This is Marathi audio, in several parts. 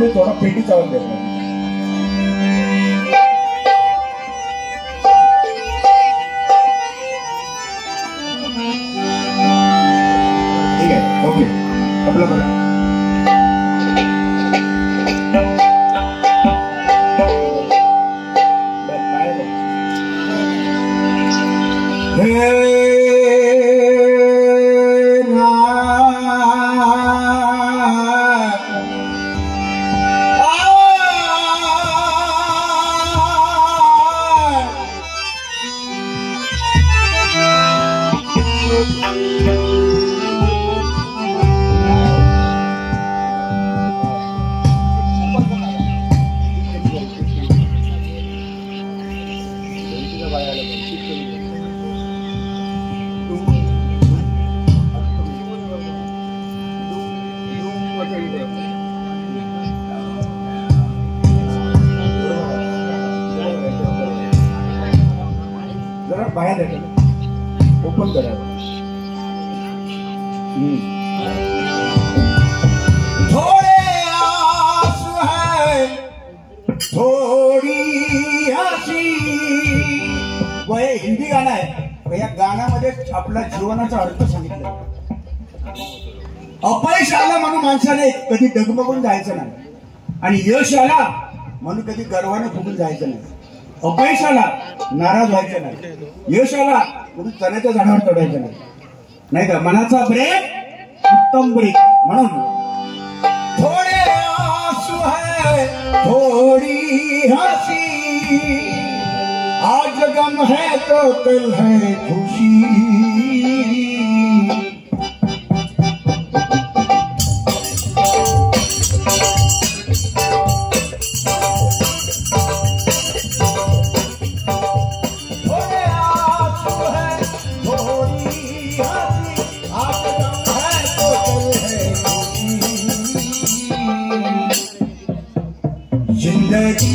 माऊली थोडा पेटीचा आवाज देतो. ठीक आहे, ओके. आपलं बघा. जरा बाहेर येतो, ओपन करा. थोड़े आंसू है थोड़ी हसी. वह हिंदी गाणं आहे. या गाण्यामध्ये आपल्या जीवनाचा अर्थ सांगितला. अपयश आला म्हणून माणसाने कधी डगमगून जायचं नाही, आणि यश आला म्हणून कधी गर्वाने फुगून जायचं नाही. अपयश आला नाराज व्हायचं नाही, यश आला म्हणून चण्याच्या झाडावर चढायचं नाही, नाही का. मनाचा ब्रेक उत्तम ब्रेक. म्हणून थोडे आंसू है थोड़ी हंसी, आज गम है तो कल है खुशी. जिंदगी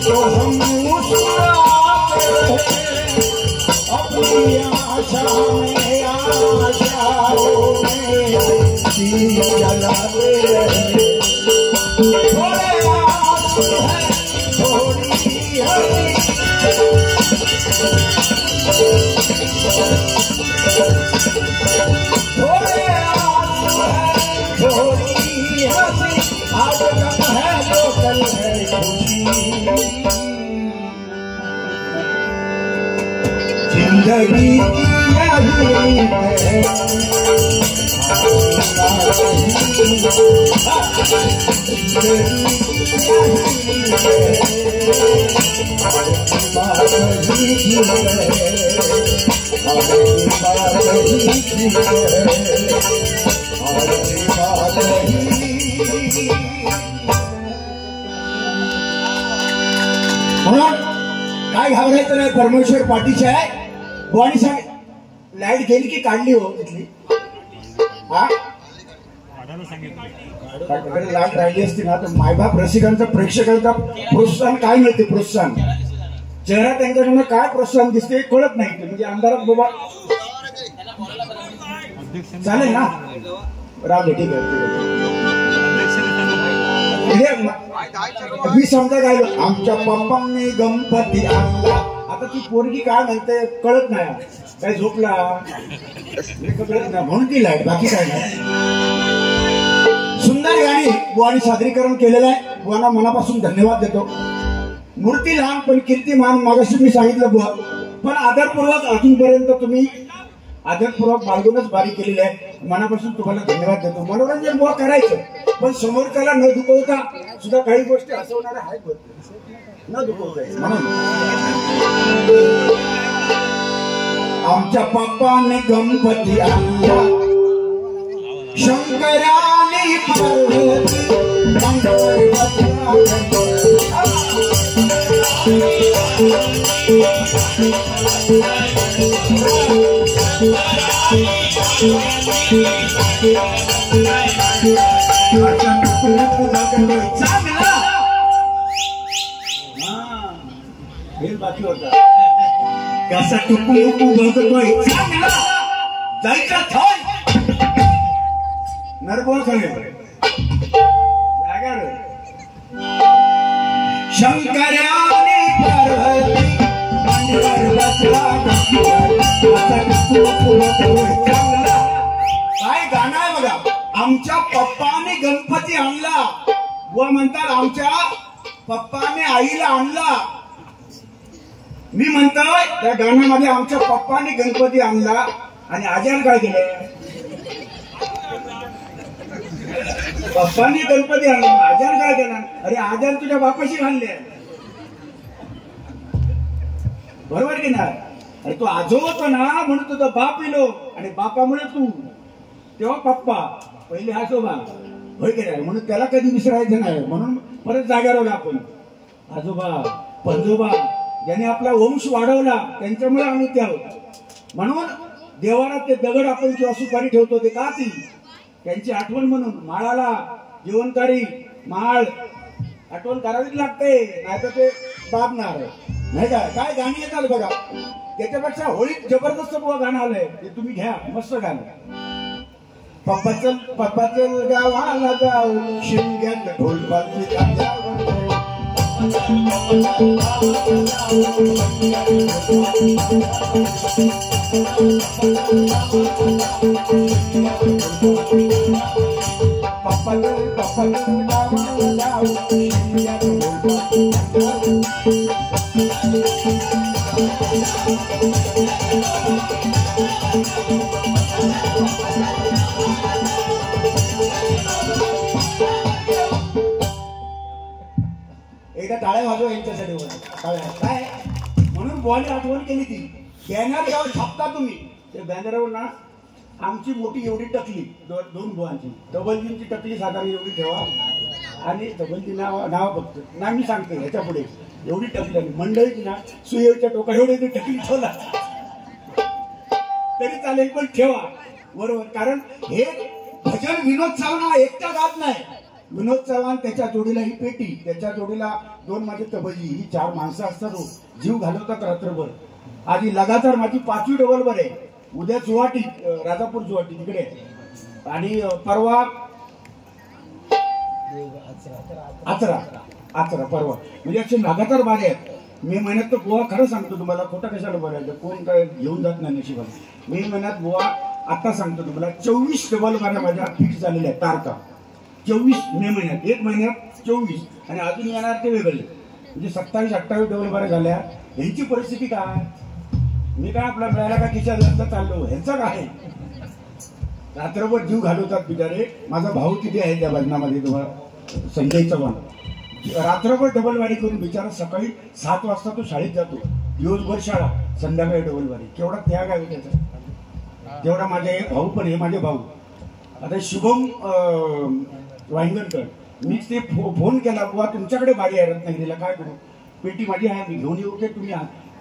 तो हम मुस्कुराते अपनी आशा में आशाओं में जलाते रहे. थोड़े आंसू है थोड़ी हंसी, थोड़े आंसू है थोड़ी हंसी, आज गम है तो कल है खुशी. जिंदगी यही है काय घाबरायचं नाही. परमेश्वर पाठीचे आहे. बुवानी सांग लाईट गेली की काढली हो तिथली. हा लाईट राहिली असती ना तर मायबाप रसिकांचा प्रेक्षकांचा प्रोत्साहन काय मिळते. प्रोत्साहन चेहरा त्यांच्याकडून काय प्रोत्साहन दिसते कळत नाही. म्हणजे अंधारात बाबा चालेल ना. राहू ठीक आहे. मी समजा काय आमच्या पप्पांनी गणपती आणला. आता ती पोरगी काय म्हणते कळत नाही. काय झोपला म्हणून ती लाईट, बाकी काय नाही. सुंदर गाणी बुवानी सादरीकरण केलेलं आहे. बुवांना मनापासून धन्यवाद देतो. मूर्ती लहान पण कीर्तिमान, मागाशी मी सांगितलं बुवा, पण आदरपूर्वक अजूनपर्यंत तुम्ही आदरपूर्वक बाळगूनच बारी केलेली आहे. मनापासून तुम्हाला धन्यवाद देतो. मनोरंजन बुवा करायचं, पण समोरच्याला न दुखवता सुद्धा काही गोष्टी हसवणाऱ्या आहेत, न दुखवता. म्हणून आमच्या पप्पाने गणपती आणला, शंकराने पार्वती, बाकी होता कसा टुकू बघतोय चांगला जायचा थाय नरबोल सांगेल जागा रे. शंकराने पार्वती मंदिरावर बसला, कसा टुकू बघतोय चांगला. काय गाणं आहे बघा. आमच्या पप्पाने गणपती आणला, व म्हणतात आमच्या पप्पाने आईला आणला. मी म्हणतोय त्या गाण्यामध्ये आमच्या पप्पाने गणपती आणला आणि आजान काय केलं. पप्पांनी गणपती आणला, आजान काय केला. अरे आजान तुझ्या बापाशी घालले, बरोबर की नाही. अरे तू आजो होतो ना म्हणून तुझा बाप येलो, आणि बापामुळे तू, तेव्हा पप्पा पहिले आजोबा, होय की नाही. म्हणून त्याला कधी विसरायचं नाही. म्हणून परत जाग्यावर आपण आजोबा पंजोबा ज्याने आपला वंश वाढवला त्यांच्यामुळे आम्ही ते आहोत. म्हणून देवारात ते दगड आपण जेव्हा सुपारी ठेवतो ते का ती त्यांची आठवण म्हणून. माळाला जीवनकारी माळ आठवण करावीच लागते, नाही तर ते बाबणार नाही का. काय गाणी येतात बघा. त्याच्यापेक्षा होळीत जबरदस्त बुवा गाणं आलंय, ते तुम्ही घ्या, मस्त गाणं. पप्पा चल गावाला जाऊ, शिमग्यात ढोल पालखी गाजावं. एकदा टाळ्या वाजवा यांच्यासाठी काय म्हणून बॉली आठवण केली ती. बॅनर जेव्हा छापता तुम्ही, त्या बॅनरवर ना आमची मोठी एवढी टकली, दोन बुवांची, डबलजींची टकली साधारण एवढी ठेवा, आणि डबलजी नाव फक्त ना, मी सांगते ह्याच्या पुढे एवढी टकली मंडळीची ना, सुयेच्या टोका एवढी टकली ठेवला तरी चालेल, पण ठेवा बरोबर. कारण हे भजन विनोद चव्हाण एकटा गात नाही. विनोद चव्हाण, त्याच्या जोडीला ही पेटी, त्याच्या जोडीला दोन माझे तबजी, ही 4 माणसं असतात. जीव घालवतात रात्रभर. आधी लगातार माझी 5वी डबलवर आहे. उद्या चुवाटी, राजापूर चुवाटी तिकडे, आणि परवा आचरा परवा, म्हणजे असे लगातार बारे आहेत. मे महिन्यात तर बुवा खरं सांगतो तुम्हाला, खोटं कशाला बोलायचं, कोण काय घेऊन जात नाही नशिबात. मे महिन्यात बुवा आता सांगतो तुम्हाला 24 डबल बाऱ्या माझ्या फिक्स झालेल्या आहेत तारखा. 24 मे महिन्यात, 1 महिन्यात 24, आणि अजून येणार ते वेगळे, म्हणजे 27-28 डबल बाऱ्या झाल्या. ह्यांची परिस्थिती काय. मी काय आपला मिळायला का खिशात चाललो, ह्यांचा काय. रात्रभर जीव घालवतात बिचारे. माझा भाऊ किती आहे त्या भजनामध्ये तुम्हाला, संजय चव्हाण, रात्रभर डबलवारी करून बिचारा सकाळी 7 वाजता तो शाळेत जातो, दिवसभर शाळा, संध्याकाळी डबलवारी. केवढा त्याग आहे त्याचा. तेवढा माझे भाऊ पण, हे माझे भाऊ. आता शुभम वांगणकर, मी ते फोन केला, बुवा तुमच्याकडे बारी आहे रत्नागिरीला, काय करू. पेटी माझी आहे, मी घेऊन येऊ, तुम्ही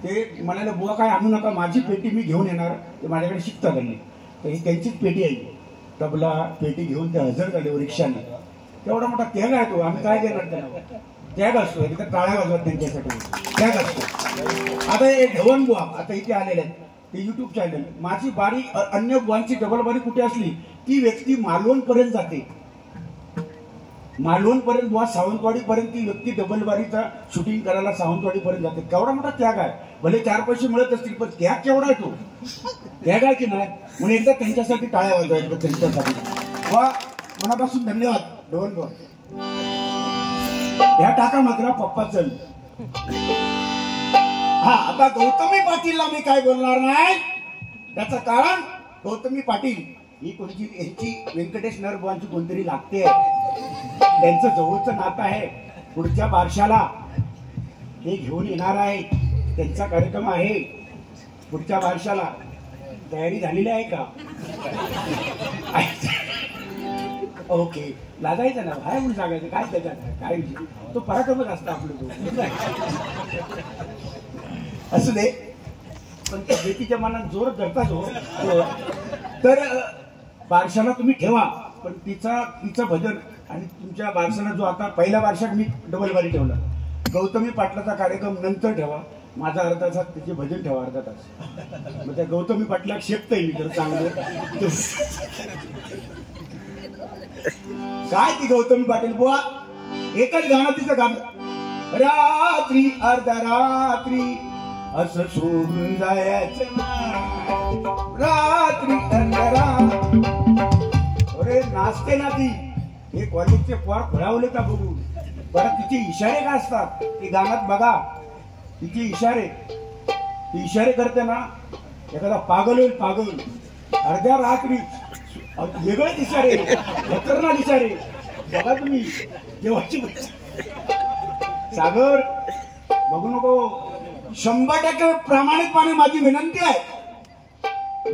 ते म्हणाले बुवा काय आणू नका, माझी पेटी मी घेऊन येणार, ते माझ्याकडे शिकता त्यांनी. तर ही त्यांचीच पेटी आहे. तबला पेटी घेऊन ते हजर झाले रिक्षाने. तेवढा मोठा त्याग आहे तो. आम्ही काय देणार त्याला. त्याग असतो, तिथं टाळ्या वाजवत त्यांच्यासाठी त्याग असतो. आता हे ढवण बुवा आता इथे आलेले आहेत, ते युट्यूब चॅनल. माझी बारी, अन्य बुवांची डबल बारी कुठे असली, ती व्यक्ती मालवण पर्यंत जाते. मालवण पर्यंत बुवा सावंतवाडी पर्यंत ती व्यक्ती डबल बारीचा शूटिंग करायला सावंतवाडी पर्यंत जाते. केवढा मोठा त्याग आहे. भले 4 पैसे मिळत असतील पण त्याग केवढा आहे तो. त्याग आहे की नाही. म्हणून एकदा त्यांच्यासाठी टाळ्या वाजवायच्या. त्यांच्यासाठी वा मनापासून धन्यवाद डोन भाऊ. ह्या टाका मात्र पप्पा चल. हा आता गौतमी पाटीलला मी काय बोलणार नाही. त्याचं कारण गौतमी पाटील ही कोणती यांची व्यंकटेश नरबुवांची कोणतरी लागते. त्यांचं जवळचं नातं आहे. पुढच्या बारशाला ते घेऊन येणार आहे. त्यांचा कार्यक्रम आहे पुढच्या बारशाला. तयारी झालेली आहे का. ओके लागायचं ना काय म्हणून सांगायचं काय त्याच्यात काय तो पराक्रमच असता आपलं तो असू दे. पण तब्येतीच्या मनात जोर धरताच हो. तर बारशाला तुम्ही ठेवा पण तिचं भजन आणि तुमच्या बारशाला जो आता पहिल्या बारशात मी डबल बारी ठेवला. गौतमी पाटलाचा कार्यक्रम नंतर ठेवा. माझा अर्धा तास त्याचे भजन ठेवा अर्धा तास. मग त्या गौतमी पाटला शेकतय मी तर चांगलं. काय ती गौतमी पाटील बुवा एकच गाणं तिचं गाणं. रात्री अर्धरात्री असं सोडून जायचं रात्री अर्धरात्री. अरे नाचते ना ती. हे कॉलेजचे पोर फळावले का बघू. बरं तिचे इशारे काय असतात ते गाण्यात बघा. तिचे इशारे ती इशारे करते ना एखादा पागल होईल पागल. अर्ध्या रात्री वेगळेच इशारे खतरनाक इशारे बघा तुम्ही. जेव्हाची सागर बघू नको. 100% प्रामाणिकपणे माझी विनंती आहे.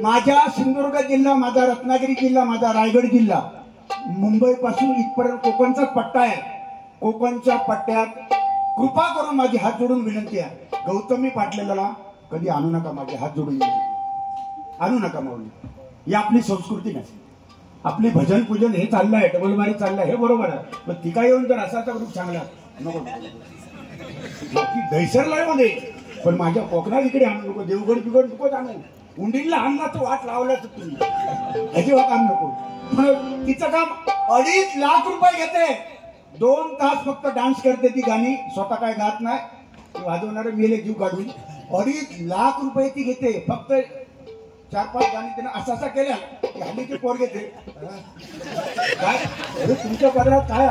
माझ्या सिंधुदुर्ग जिल्हा माझा रत्नागिरी जिल्हा माझा रायगड जिल्हा मुंबई पासून इथपर्यंत कोकणचाच पट्टा आहे. कोकणच्या पट्ट्यात कृपा करून माझी हात जोडून विनंती आहे. गौतमी पाटलेला कधी आणू नका. माझे हात जोडून आणू नका माऊली. ही आपली संस्कृती नाही. आपली भजन पूजन हे चाललं आहे डबलबारी चाललंय हे बरोबर आहे. पण ती काय येऊन तर असाचा ग्रुप चांगला नको ती दैसरला मध्ये. पण माझ्या कोकणात इकडे आणू नको. देवगड बिगड नकोच आणू. उंडीला आणला तो वाट लावलाच तुम्ही ह्याची वाट आणू नको. पण तिचं काम 2.5 लाख रुपये घेते. 2 तास फक्त डान्स करते ती गाणी. स्वतः काय गात नाही. वाजवणारे मेले जीव काढून. 2.5 लाख रुपये ती घेते फक्त 4-5 गाणी तिने असा केल्या हल्ली ते पोर घेते काय. अरे तुमच्या पदरात काय.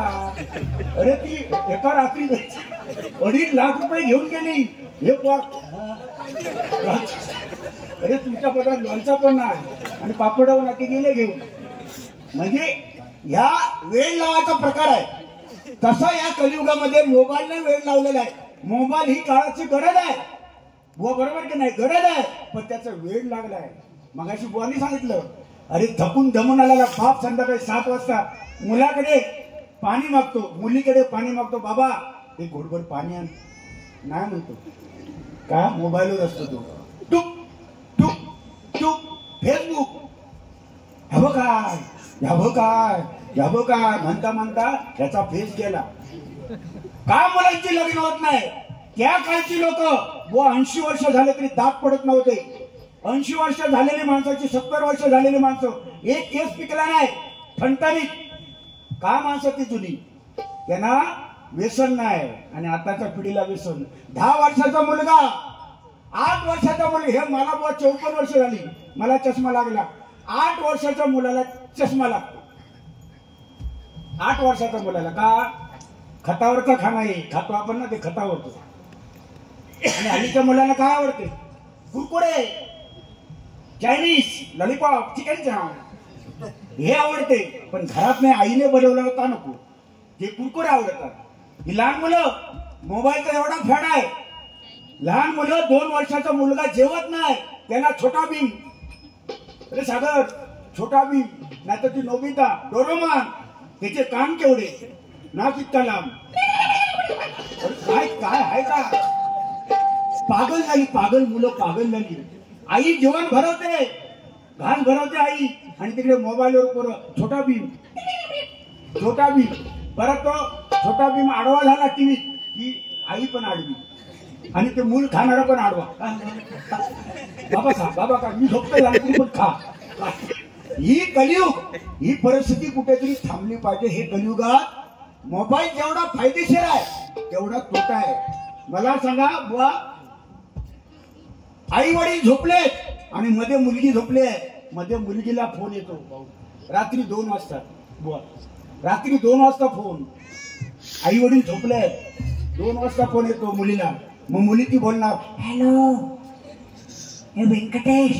अरे ती एका रात्री 2.5 लाख रुपये घेऊन गेली हे पोर. अरे तुमच्या पदरात लोणचा पण नाही आणि पापडावर नाती गेले घेऊन. म्हणजे ह्या वेळ लावायचा प्रकार आहे. तसा या कलियुगामध्ये मोबाईलने वेळ लावलेला आहे. मोबाईल ही काळाची गरज आहे. बुवा बरोबर की नाही गरज आहे. पण त्याचा वेळ लागलाय. मगाशी बुवानी सांगितलं अरे थकून दमून आलेला बाप संध्याकाळी 7 वाजता मुलाकडे पाणी मागतो मुलीकडे पाणी मागतो. बाबा एक घोटभर पाणी आण. नाही म्हणतो का मोबाईलवर असतो तो. टुक टुक टुक फेसबुक हवं काय हवं काय हवं काय म्हणता म्हणता त्याचा फेस गेला. का मुलांची लग्न होत नाही. त्या काळची लोक 80 वर्ष झाले तरी दात पडत नव्हते. 80 वर्ष झालेली माणसाची 70 वर्ष झालेली माणसं एक केस पिकला नाही ठणठणीत. का माणसं ती जुनी त्यांना व्यसन नाही. आणि आताच्या पिढीला व्यसन. 10 वर्षाचा मुलगा 8 वर्षाचा मुलगा हे मला 54 वर्ष झाली मला चष्मा लागला. 8 वर्षाच्या मुलाला चष्मा लागतो. 8 वर्षाच्या मुलाला का खतावरचा खाना आहे. खातो आपण ना ते खतावरतो. आणि हल्लीच्या मुलांना काय आवडते कुरकुरे चायनीज लॉलीपॉप चिकन चाव हे आवडते. पण घरात नाही आईने बनवलं होता नको ते कुरकुरे आवडतात. ही लहान मुलं मोबाईलचा एवढा फॅड आहे. लहान मुलं 2 वर्षाचा मुलगा जेवत नाही त्याला छोटा भीम. अरे सागर छोटा भीम नाही तर ती नोबिता डोरेमॉन त्याचे काम केवढे ना कितका लांब. काय काय आहे का पागल झाली. पागल मुलं पागल झाली. आई जेवण भरवते घास भरवते आई आणि तिकडे मोबाईलवर पोरं छोटा भीम छोटा भीम. परत तो छोटा भीम आडवा झाला टीव्हीत की आई पण आडवी आणि ते मूल खाणारा पण आडवा. बाबा खा बाबा खा मी झोपतो झाला तरी पण खा. ही कलियुग ही परिस्थिती कुठेतरी थांबली पाहिजे. हे कलियुगात मोबाईल जेवढा फायदेशीर आहे तेवढा तोटा आहे. मला सांगा बुवा, आई वडील झोपलेत आणि मध्ये मुलगी झोपले, मध्ये मुलगीला फोन येतो रात्री 2 वाजता. बुवा रात्री 2 वाजता फोन, आई वडील झोपले, 2 वाजता फोन येतो मुलीला. मग मुली ती बोलणार, हॅलो हे व्यंकटेश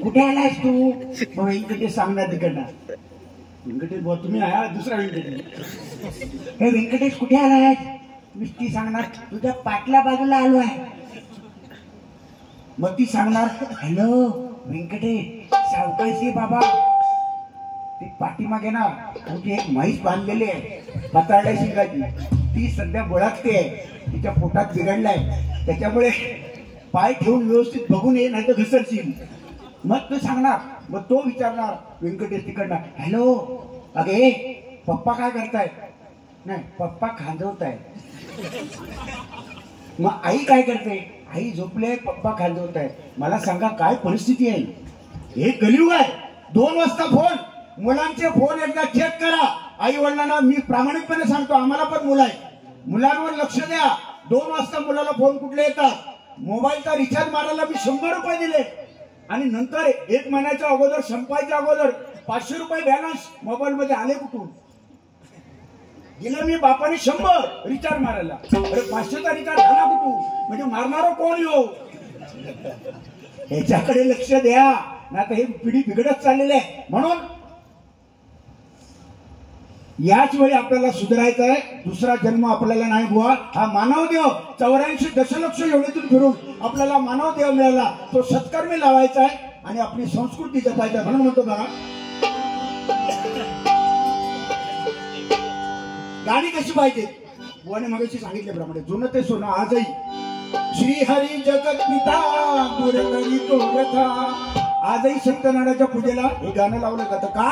कुठे आलायस तू? मग व्यंकटेश सांगणार तिकडनं, व्यंकटेश बोल तुम्ही आया, दुसरा व्यंकटेश, हे व्यंकटेश कुठे आलाय? मी ती सांगणार तुझ्या पाटल्या बाजूला आलो आहे. मग ती सांगणार, हॅलो व्यंकटेश सावकाशी बाबा. ती पाठीमागे ना तुझी एक म्हैस बांधलेली आहे पताड्या शिंगाची, ती सध्या बळकते, तिच्या पोटात बिघडलाय, त्याच्यामुळे पाय ठेवून व्यवस्थित बघून ये, नाही तर घसरशील. मग तो सांगणार, मग तो विचारणार व्यंकटेश तिकडनं, हॅलो अगे पप्पा काय करताय? नाही पप्पा खांदवताय. मग आई काय करते? आई झोपले, पप्पा खांदवताय. मला सांगा काय परिस्थिती आहे? हे कलियुग आहे. 2 वाजता फोन, मुलांचे फोन एकदा चेक करा. आई वडिलांना मी प्रामाणिकपणे सांगतो, आम्हाला पण मुलं आहे, मुलांवर लक्ष द्या. 2 वाजता मुलाला फोन कुठले येतात? मोबाईलचा रिचार्ज मारायला मी 100 रुपये दिले आणि नंतर 1 महिन्याच्या अगोदर संपायच्या अगोदर 500 रुपये बॅलन्स मोबाईल मध्ये आले कुठून? दिलं मी बापाने 100 रिचार्ज मारायला. अरे 500चा रिचार्ज झाला कुठून? म्हणजे मारणारा कोण येऊ? ह्याच्याकडे लक्ष द्या, नाही तर हे पिढी बिघडत चाललेली आहे. म्हणून याच वेळी आपल्याला सुधारायचं आहे. दुसरा जन्म आपल्याला नाही बुवा. हा मानव देव 84 दशलक्ष योनीतून फिरून आपल्याला मानव देव मिळाला, तो सत्कर्मी लावायचा आहे आणि आपली संस्कृती जपायची आहे. म्हणून म्हणतो बघा, गाणी कशी पाहिजे? बुवाने मगाशी सांगितल्याप्रमाणे जुनं ते सोनं आजही. श्रीहरी जगत पिता गुरकरी तो रथा. आजही सत्यनारायणाच्या पूजेला हे गाणं लावलं जातं का?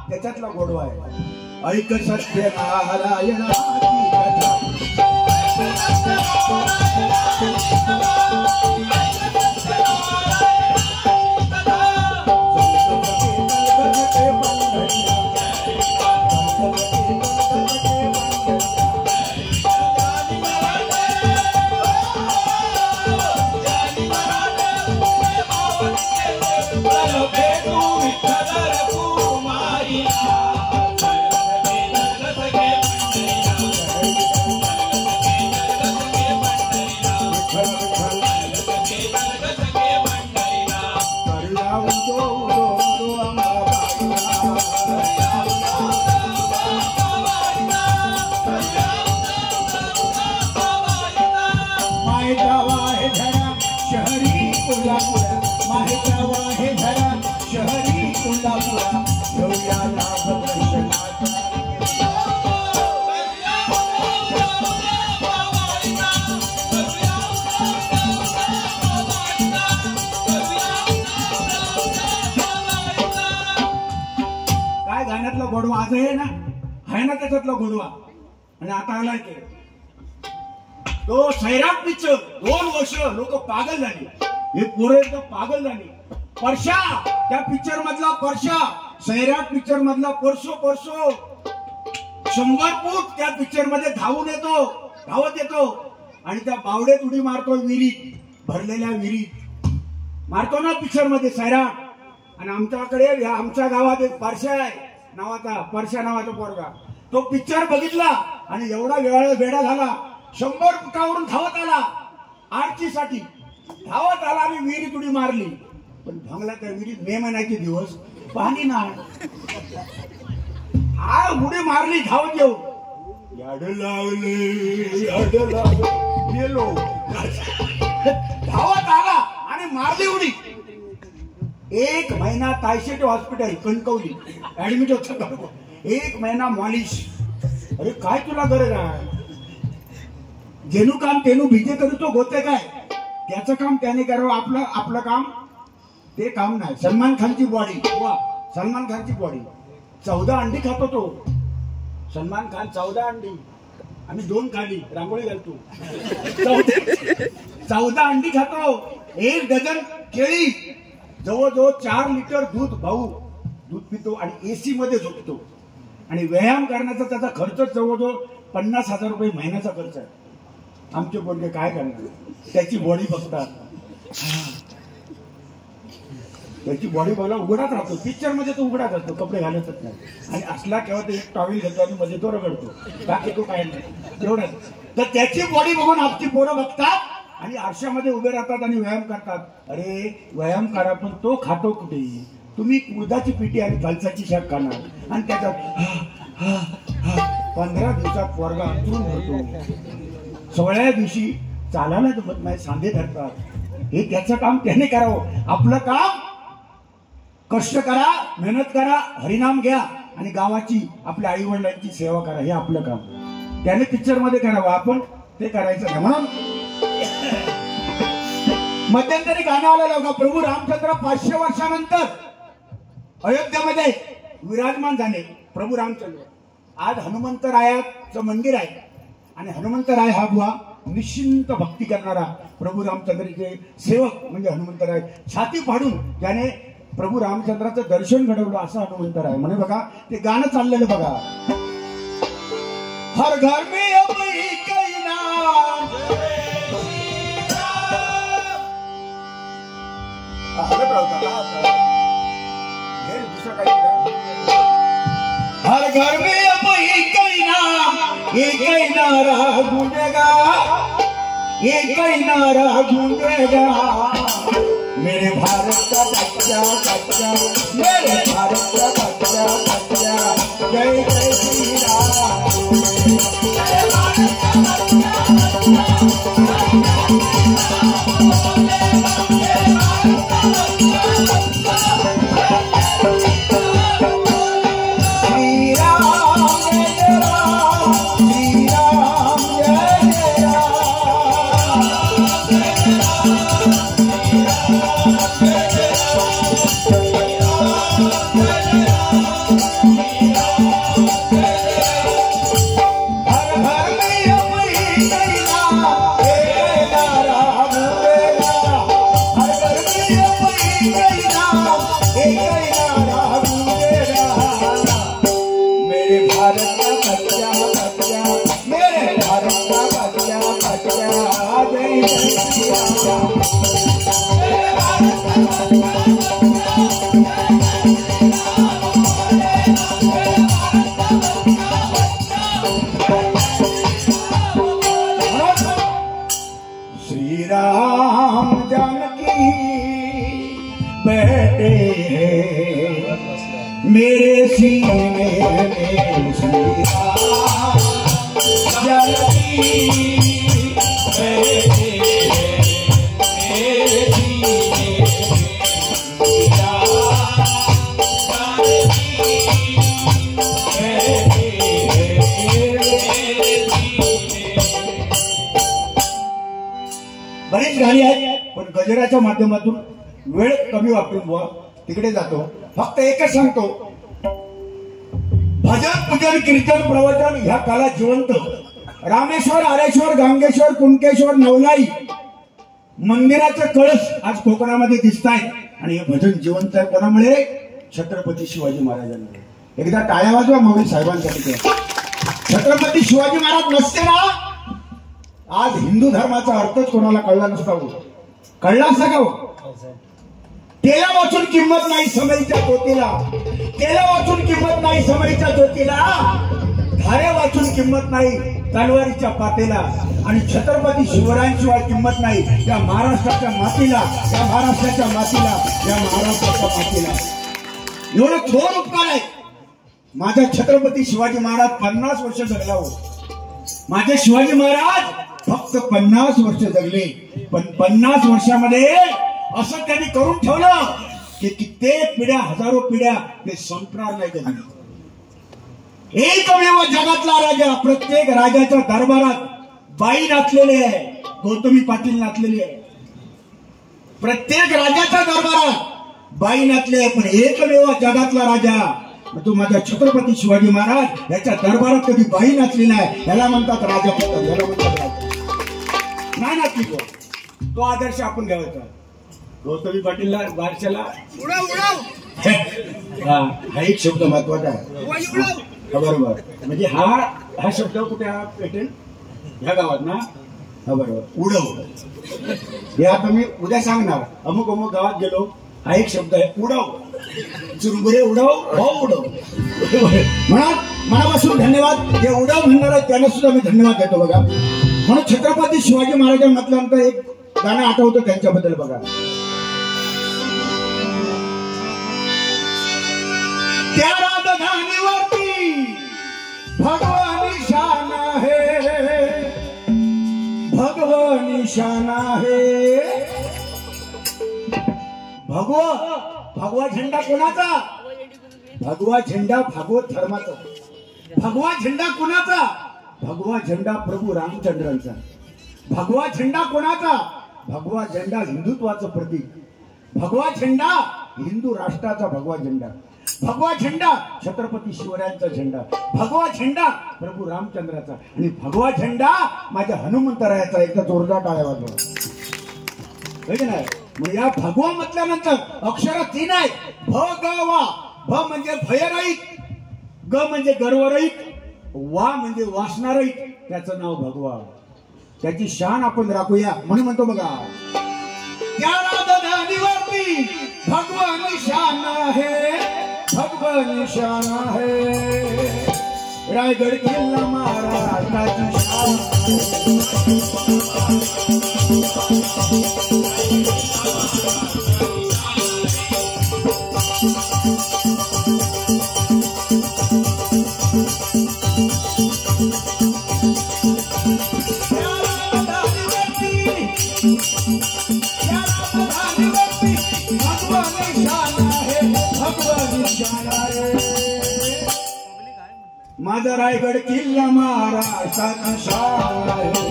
त्याच्यातला गोडवा आहे. ऐक सत्य नारायणाची कथा. गोडवा आज आहे ना त्याच्यातला गोडवा. आणि आता आलाय तो सैराट पिक्चर. 2 वर्ष लोक पागल झाली, हे पोरं एकदम पागल झाली. परशा त्या पिक्चर मधला परशा, सैराट पिक्चर मधला परसो 100 फूट त्या पिक्चर मध्ये धावत येतो आणि त्या बावड्यात उडी मारतो, विहिरीत, भरलेल्या विहिरीत मारतो ना पिक्चर मध्ये सैराट. आणि आमच्याकडे आमच्या गावात एक परशा आहे परशा नावाचा पोरगा. तो पिक्चर बघितला आणि एवढा वेडा झाला, 100 फुटावरून धावत आला, आरतीसाठी धावत आला आणि विहिरीत उडी मारली. पण भांगला त्या विहिरीत. मे महिन्याचे दिवस, पाणी नाही. उडी मारली धावत येऊ, याड लावले गेलो, धावत आला आणि मारली उडी. 1 महिना तायशेटे हॉस्पिटल कणकवली ऍडमिट होता. 1 महिना मॉलिश. अरे काय तुला गरज आहे? जेनू काम तेनू भिजे करू तो होते काय? त्याचं काम त्याने करावं, आपलं काम ते काम नाही. सलमान खानची बॉडी, सलमान खानची बॉडी 14 अंडी खातो तो. सलमान खान 14 अंडी, आम्ही 2 खाली, रांगोळी घालतो. 14 अंडी खातो, 1 डझन केळी, जवळजवळ 4 लिटर दूध, भाऊ दूध पितो आणि एसी मध्ये झोपतो. आणि व्यायाम करण्याचा त्याचा खर्च जवळजवळ 50,000 रुपये महिन्याचा खर्च आहे. आमचे पोरगे काय करणार? त्याची बॉडी बघतात, त्याची बॉडी बघला उघडाच राहतो. पिक्चर मध्ये तो उघडाच असतो, कपडे घालतच नाही. आणि असला केव्हा ते एक टॉवेल घेतो आणि मध्ये तो रगडतो, बाकी तो काय नाही एवढंच. तर त्याची बॉडी बघून आमची पोरं बघतात आणि आरशामध्ये उभे राहतात आणि व्यायाम करतात. अरे व्यायाम करा, पण तो खातो कुठे? तुम्ही उडदाची पिठी आणि फलसाची शाक खाणार आणि त्याच्यात 15 दिवसात पोरगा अंतरून भरतो. 16व्या दिवशी चालायला जमत नाही, सांधे धरतात. हे त्याचं काम त्याने करावं. आपलं काम कष्ट करा, मेहनत करा, हरिनाम घ्या आणि गावाची आपल्या आई वडिलांची सेवा करा. हे आपलं काम. त्याने पिक्चर मध्ये करावं, आपण ते करायचं नाही. म्हणून मध्यंतरी गाणं आलेलं बघा, प्रभू रामचंद्र 500 वर्षानंतर अयोध्येमध्ये विराजमान झाले. प्रभू रामचंद्र आज हनुमंतरायाचं मंदिर आहे आणि हनुमंतराय हा बुवा निश्चिंत भक्ती करणारा प्रभू रामचंद्राचे सेवक म्हणजे हनुमंतराय. छाती फाडून त्याने प्रभू रामचंद्राचं दर्शन घडवलं असं हनुमंतराय म्हणे. बघा ते गाणं चाललेलं बघा, हर घर में अब कोई नाम, हर घर में अब कोई नाम, एक ही नारा गूंजेगा, एक ही नारा गूंजेगा, मेरे भारत का बच्चा बच्चा, मेरे भारत का बच्चा बच्चा, जय जय श्री राम. श्री राम जानकी बैठे हैं मेरे सीने में, श्री राम जानकी बैठे बरीच गाणी आहेत, पण गजराच्या माध्यमातून वेळ कमी वापरून बुवा तिकडे जातो. फक्त एकच सांगतो, भजन पूजन कीर्तन प्रवचन ह्या कला जिवंत. रामेश्वर, आरेश्वर, गांगेश्वर, कुणकेश्वर, नवलाई मंदिराचे कळस आज कोकणामध्ये दिसत आहेत आणि हे भजन जिवंत आहे. कोणामुळे? छत्रपती शिवाजी महाराजांमुळे. एकदा टाळ्या वाजवा मोदी साहेबांसाठी. छत्रपती शिवाजी महाराज नसते ना, आज हिंदू धर्माचा अर्थच कोणाला कळला नसता. कळला असता का? तेला वाचून किंमत नाही समईच्या ज्योतीला, तेला वाचून किंमत नाही समईच्या ज्योतीला, धारे वाचून किंमत नाही तलवारीच्या पातेला, आणि छत्रपती शिवरायांशिवाय किंमत नाही या महाराष्ट्राच्या मातीला, या महाराष्ट्राच्या मातीला, या महाराष्ट्राच्या मातीला. एवढं थोर उपकार आहे. माझा छत्रपती शिवाजी महाराज 50 वर्ष जगला हो. माझे शिवाजी महाराज फक्त 50 वर्ष जगले, पण 50 वर्षामध्ये असं त्यांनी करून ठेवलं की कित्येक पिढ्या, हजारो पिढ्या ते संपणार नाही कधी. एकमेव जगातला राजा. प्रत्येक राजाच्या दरबारात बाई नाचलेली आहे, गौतमी पाटील नाचलेली आहे. प्रत्येक राजाच्या दरबारात बाई नाचले आहे, पण एकमेव जगातला राजा तो माझा छत्रपती शिवाजी महाराज याच्या दरबारात कधी बाई नाचली नाही. याला म्हणतात राजापुत्र, याला म्हणतात राजा. नाही नाचली तो आदर्श आपण घ्यायचा. गौतमी पाटीलला बारशाला हा एक शब्द महत्वाचा आहे. बरोबर. म्हणजे हा शब्द कुठे पेटेल ह्या गावात ना. हा बरोबर. उडव. हे आता मी उद्या सांगणार. अमुक अमुक गावात गेलो, हा एक शब्द आहे उडव. चुरमुरे उडव, भाऊ उडव. मनापासून धन्यवाद. जे उडव म्हणणार आहे त्यांना सुद्धा मी धन्यवाद देतो बघा. म्हणून छत्रपती शिवाजी महाराजांना म्हटल्यानंतर एक गाणं आठवतं त्यांच्याबद्दल बघा. त्या राजधानीवरती भगवान शान आहे, भगवान शान आहे. भगवा झेंडा कोणाचा? भगवा झेंडा भागवत धर्माचा. भगवा झेंडा कोणाचा? भगवा झेंडा प्रभू रामचंद्रांचा. भगवा झेंडा कोणाचा? भगवा झेंडा हिंदुत्वाचं प्रतीक. भगवा झेंडा हिंदू राष्ट्राचा भगवा झेंडा. भगवा झेंडा छत्रपती शिवरायांचा झेंडा. भगवा झेंडा प्रभू रामचंद्राचा. आणि भगवा झेंडा माझ्या हनुमंतरायाचा. एकदा जोरदार टाळ्या वाजवा. नाही मग या भगवा म्हटल्यानंतर अक्षर 3 आहेत. भगवा. भ म्हणजे भयरहित, ग म्हणजे गर्वरहित, वा म्हणजे वासनारहित. त्याचं नाव भगवा. त्याची शान आपण राखूया. म्हणून म्हणतो बघा, त्या राजधानीवरती भगवान शान आहे, भगवान शान आहे. रायगड किल्ला महाराष्ट्राची शान. माझा रायगड किल्ला महाराष्ट्राचा शान आहे.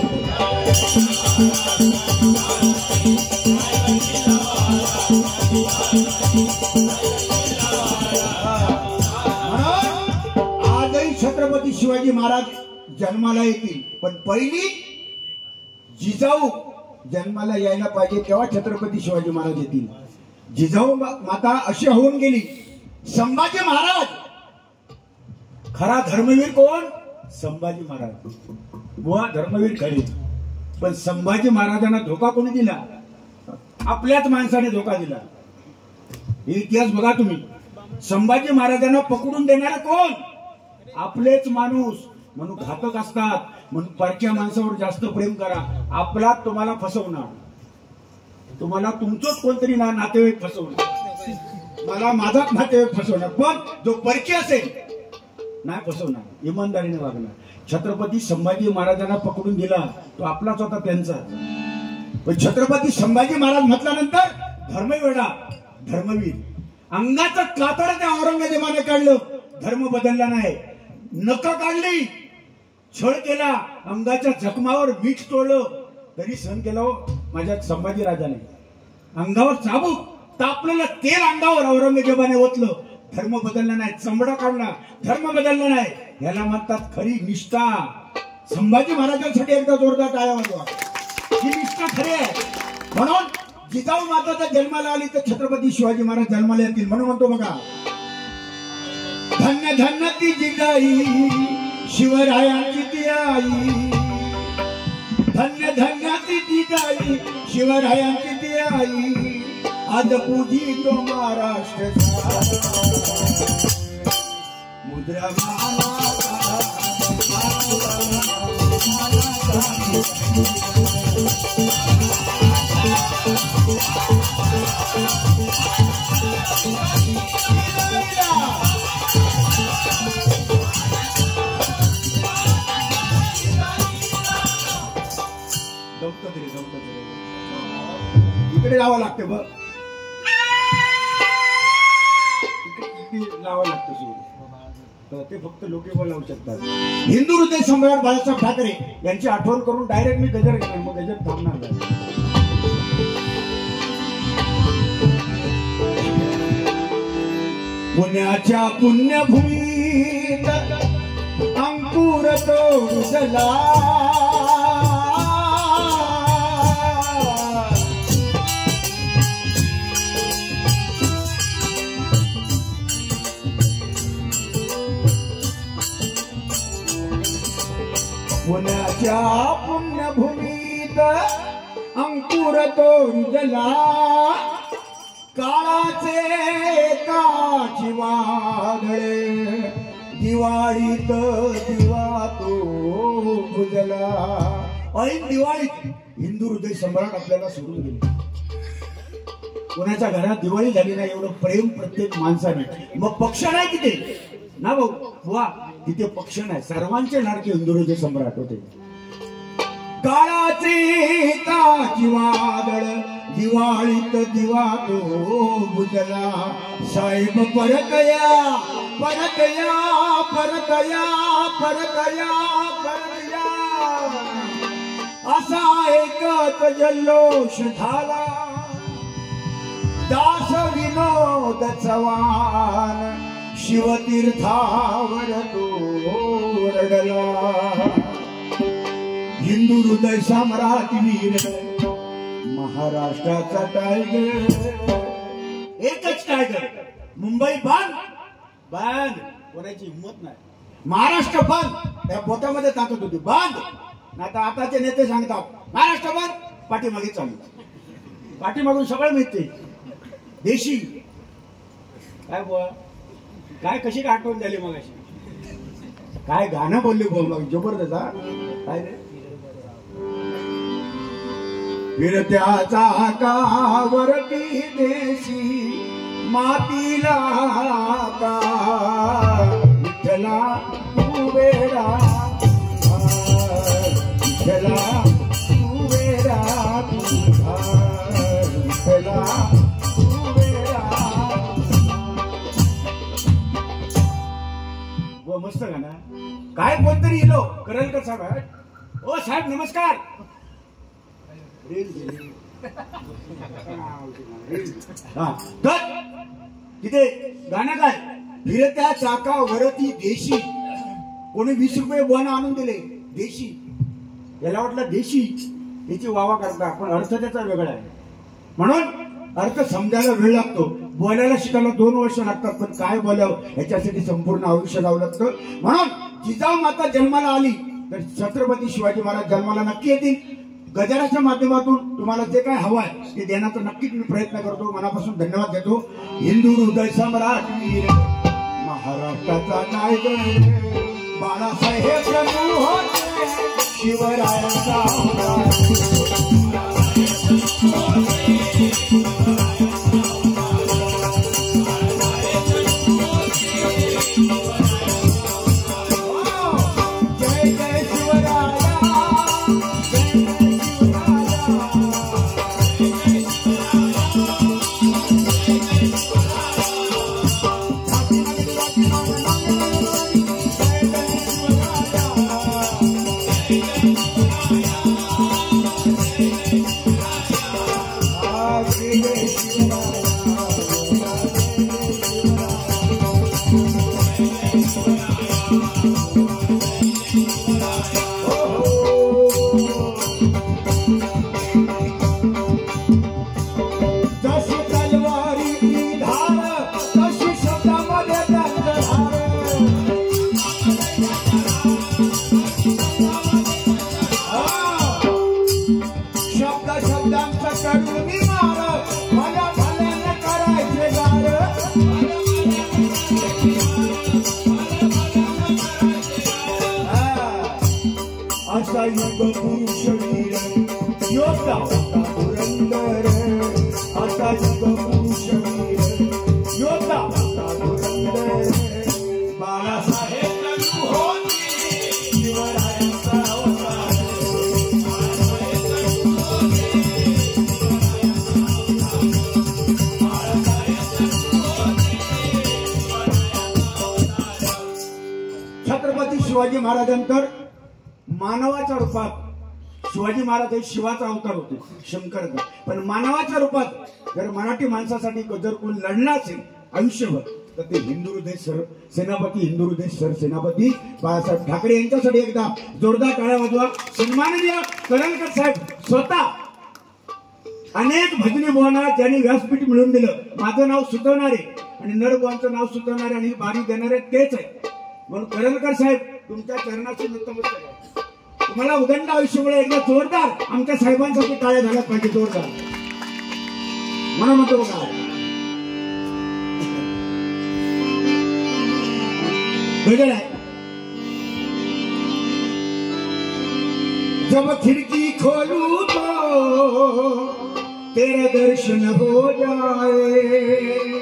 आजही छत्रपती शिवाजी महाराज जन्माला येतील, पण पहिली जिजाऊ जन्माला यायला पाहिजे तेव्हा छत्रपती शिवाजी महाराज येतील. जिजाऊ माता अशी होऊन गेली. संभाजी महाराज खरा धर्मवीर कोण? संभाजी महाराज. बुवा धर्मवीर खरे, पण संभाजी महाराजांना धोका कोणी दिला? आपल्याच माणसाने धोका दिला. हे इतिहास बघा तुम्ही. संभाजी महाराजांना पकडून देणारा कोण? आपलेच माणूस. म्हणून घातक असतात. म्हणून परक्या माणसावर जास्त प्रेम करा. आपला तुम्हाला फसवणार, तुम्हाला तुमचंच कोणतरी नातेवाईक फसवणार, मला माझाच नातेवाईक फसवणार. पण जो परकी असेल नाही फसवणार, इमानदारीने वागणार. छत्रपती संभाजी महाराजांना पकडून दिला तो आपलाच होता, त्यांचा. पण छत्रपती संभाजी महाराज म्हटल्यानंतर धर्मवेडा, धर्मवीर. अंगाचं कातड त्या औरंगजेबाने काढलं, धर्म बदलला नाही. नख काढली, छळ केला, अंगाच्या जखमावर मीठ तोडलं तरी सहन केलं हो माझ्या संभाजी राजाने. अंगावर चाबूक, तापलेलं तेल अंगावर औरंगजेबाने ओतलं, धर्म बदलला नाही. चमडा काढला, धर्म बदलला नाही. याला म्हणतात खरी निष्ठा. संभाजी महाराजांसाठी एकदा जोरदार टाळ्या वाजवा. ही निष्ठा खरी आहे. म्हणून जिजाऊ माता जन्माला आली तर छत्रपती शिवाजी महाराज जन्माला येतील. म्हणून म्हणतो बघा, धन्य धन्य ती जिजाई शिवरायांची ती आई. धन्य धन्य ती जिजाई शिवरायांची ती आई. आज पूजी तो महाराष्ट्र मुद्रा इकडे लावा लागते बघ, लावा लागतं सूर. ते फक्त लोकेबल लावू शकतात. हिंदू हृदय सम्राट बाळासाहेब ठाकरे यांची आठवण करून डायरेक्ट मी गजर घेणार. मग गजर थांबणार नाही. पुण्याच्या पुण्यभूमीत अंकुर तो उजला. पुण्याच्या पुण्यभूमीत अंकुर तो रुजला, काळाचे काची वादळे दिवाळीत दिवा तो बुजला. ऐन दिवाळीत हिंदू हृदय सम्राट आपल्याला सोडून गेले. कोणाच्या घरात दिवाळी झाली नाही एवढं प्रेम प्रत्येक माणसाने. मग पक्ष नाही तिथे ना भाऊ बुवा, तिथे पक्ष नाही. सर्वांचे लाडके हिंदू हृदय सम्राट होते. काळाचे काची वादळ दिवाळीत दिवा तो बुजला. साहेब परतया परतया परतया परतया परतया असा एकच जल्लोष झाला. दास विनोद चव्हाण शिवतीर्थावर तो रडला. हिंदू हृदय सम्राट वीर महाराष्ट्राचा टायगर, एकच टायगर. मुंबई बंद बंद, कोणाची हिंमत नाही. महाराष्ट्र बंद, त्या पोटामध्ये ताकद होती. बंद आता आताचे नेते सांगतात महाराष्ट्र बंद, पाठीमागे चालू. पाठीमागून सगळं मिळते. देशी काय बुवा, काय कशी आठवण झाली मग अशी, काय गाणं बोलले मग जबरदस्त. काय रे फिरत्याचा कावरती देशी मातीला का विठ्ठला तू वेडा, विठ्ठला तू वेडा, विठ्ठला तू वेडा. व मस्त गाणं. काय कोणतरी इलो करलकर साहेब. ओ साहेब नमस्कार. तिथे गाणं काय, फिरत्या चाकावरती देशी. कोणी 20 रुपये बोन आणून दिले देशी. याला वाटलं देशी याची वावा करता, पण अर्थ त्याचा वेगळा आहे. म्हणून अर्थ समजायला वेळ लागतो. बोलायला शिकायला 2 वर्ष लागतात, पण काय बोलावं ह्याच्यासाठी संपूर्ण आयुष्य जावं लागतं. म्हणून जिजाऊ माता जन्माला आली तर छत्रपती शिवाजी महाराज जन्माला नक्की येतील. गजराच्या माध्यमातून तुम्हाला जे काय हवं आहे ते देण्याचा नक्कीच मी प्रयत्न करतो. मनापासून धन्यवाद देतो. हिंदू हृदय सम्राट वीर महाराष्ट्राचा टायगर बाळासाहेब प्रभू होते शिवरायांचा. पुरुष वीर योद्धा धुरंधर, असा पुरुष वीर योद्धा धुरंधर बाळासाहेब शिवरायांचा अवतार. छत्रपती शिवाजी महाराजांतर मानवाच्या रूपात शिवाजी महाराज हे शिवाचा अवतार होते, शंकरचा. पण मानवाच्या रूपात जर मराठी माणसासाठी जर कोण लढला असेल आयुष्यभर तर ते हिंदू हृदय सेनापती, हिंदू हृदय सेनापती बाळासाहेब ठाकरे यांच्यासाठी एकदा जोरदार टाळ्या वाजवा. सन्माननीय करलकर साहेब स्वतः अनेक भजनी बुवांना ज्यांनी व्यासपीठ मिळवून दिलं. माझं नाव सुचवणारे आणि नरबुवांचं नाव सुचवणारे आणि बारी देणारे तेच आहे. म्हणून करलकर साहेब तुमच्या चरणाची नतमस्तक आहे. मला उदंड आयुष्यामुळे एकदा जोरदार आमच्या साहेबांसाठी टाळ्या झाल्याच पाहिजे, जोरदार म्हणून म्हणतो बघा. गजल आहे. जब खिड़की खोलूं तो तेरा दर्शन हो जाए,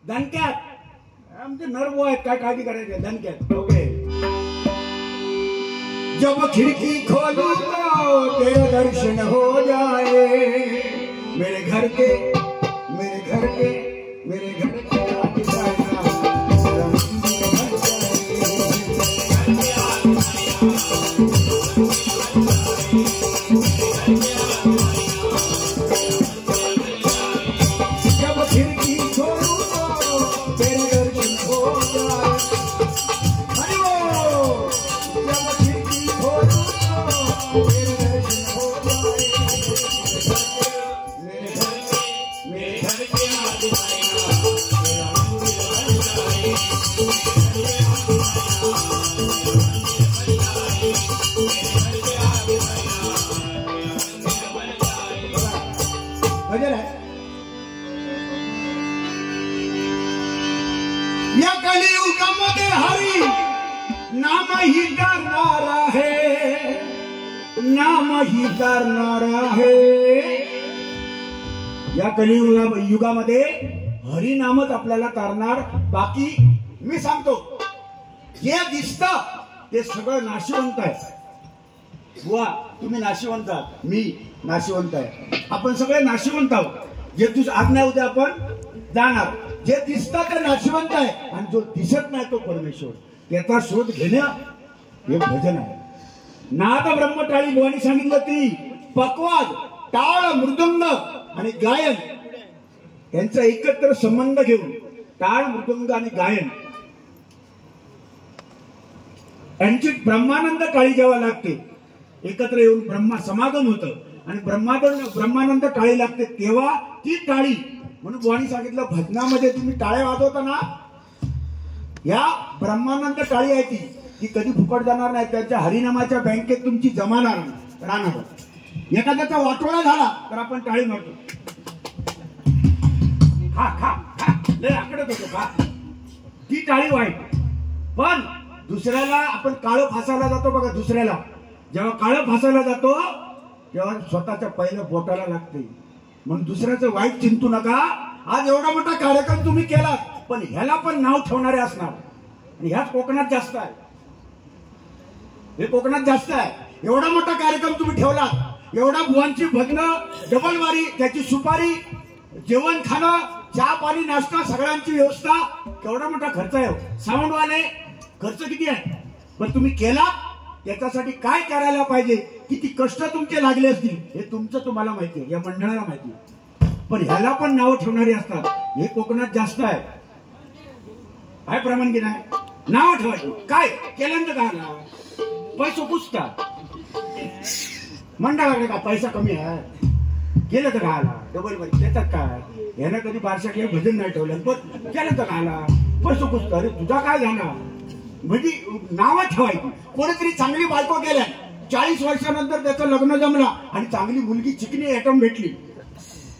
दणक्यात आमचे नर्व आहेत, काय काळजी करायची दणक्यात. ओके. जब खिड़की खोलूं तो तेरा दर्शन हो जाए, मेरे घर के मेरे घर के मेरे घर के या कलियुगामध्ये हरी नाम ही करणारा है, नाम ही करणारा है. या कलियुगामध्ये हरी नामच आपल्याला करणार. बाकी मी सांगतो, जे दिसतं ते सगळं नाशिवंत आहे. बुवा तुम्ही नाशिवंत आहात, मी नाशिवंत आहे, आपण सगळे नाशिवंत आहोत. जे तुझ आज्ञा उद्या आपण जाणार. जे दिसतं ते नाशिवंत आहे आणि जो दिसत नाही तो परमेश्वर. त्याचा शोध घेणं हे भजन आहे. नाद ब्रह्मटाळी बुवानी सांगितलं ती पकवाद, टाळ, मृदंग आणि गायन यांचा एकत्र संबंध घेऊन टाळ, मृदंग आणि गायन यांची ब्रह्मानंद टाळी जेव्हा लागते, एकत्र येऊन ब्रह्मा समागम होतं आणि ब्रह्मानंद टाळी लागते, तेव्हा ती टाळी. म्हणून बुवानी सांगितलं भजनामध्ये तुम्ही टाळ्या वाजवता ना, या ब्रह्मानंद टाळी आहे ती कधी फुकट जाणार नाही. त्यांच्या हरिनामाच्या बँकेत तुमची जमा राहणार. एखाद्याचा वाटोळा झाला तर आपण टाळी मारतो, खा खा खा लय आकडत होतो खा, ती टाळी वाईट. पण दुसऱ्याला आपण काळं फासायला जातो बघा, दुसऱ्याला जेव्हा काळं फासायला जातो तेव्हा स्वतःच्या पहिल्या बोटाला लागते. म्हणून दुसऱ्याचं वाईट चिंतू नका. आज एवढा मोठा कार्यक्रम तुम्ही केला, पण ह्याला पण नाव ठेवणारे असणार आणि ह्याच कोकणात जास्त आहे. हे कोकणात जास्त आहे. एवढा मोठा कार्यक्रम तुम्ही ठेवला, एवढा बुवांची भजनं, डबल वारी, त्याची सुपारी, जेवण खाणं, चहा पाणी नाश्ता, सगळ्यांची व्यवस्था, केवढा मोठा खर्च आहे. साऊंडवाले खर्च किती आहे, पण तुम्ही केला त्याच्यासाठी काय करायला पाहिजे, किती कष्ट तुमचे लागले असतील हे तुमचं तुम्हाला माहिती आहे, या मंडळाला माहिती आहे. पण ह्याला पण नाव ठेवणारे असतात. हे कोकणात जास्त आहे. काय प्रमाण की नाही नाव ठेवायचं. काय केल्यानंतर काय ना पैसे पुसतात मंडळाकडे, का पैसा कमी आहे केलं तर खायला डबल मध्ये देतात काय. यानं कधी बारशा केलं भजन नाही ठेवलं, पण केलं तर खायला पैसे पुसतात. अरे तुझा काय झाला म्हणजे नाव ठेवायची. कोणीतरी चांगली बायको केल्या, 40 वर्षानंतर त्याचं लग्न जमला आणि चांगली मुलगी चिकनी आयटम भेटली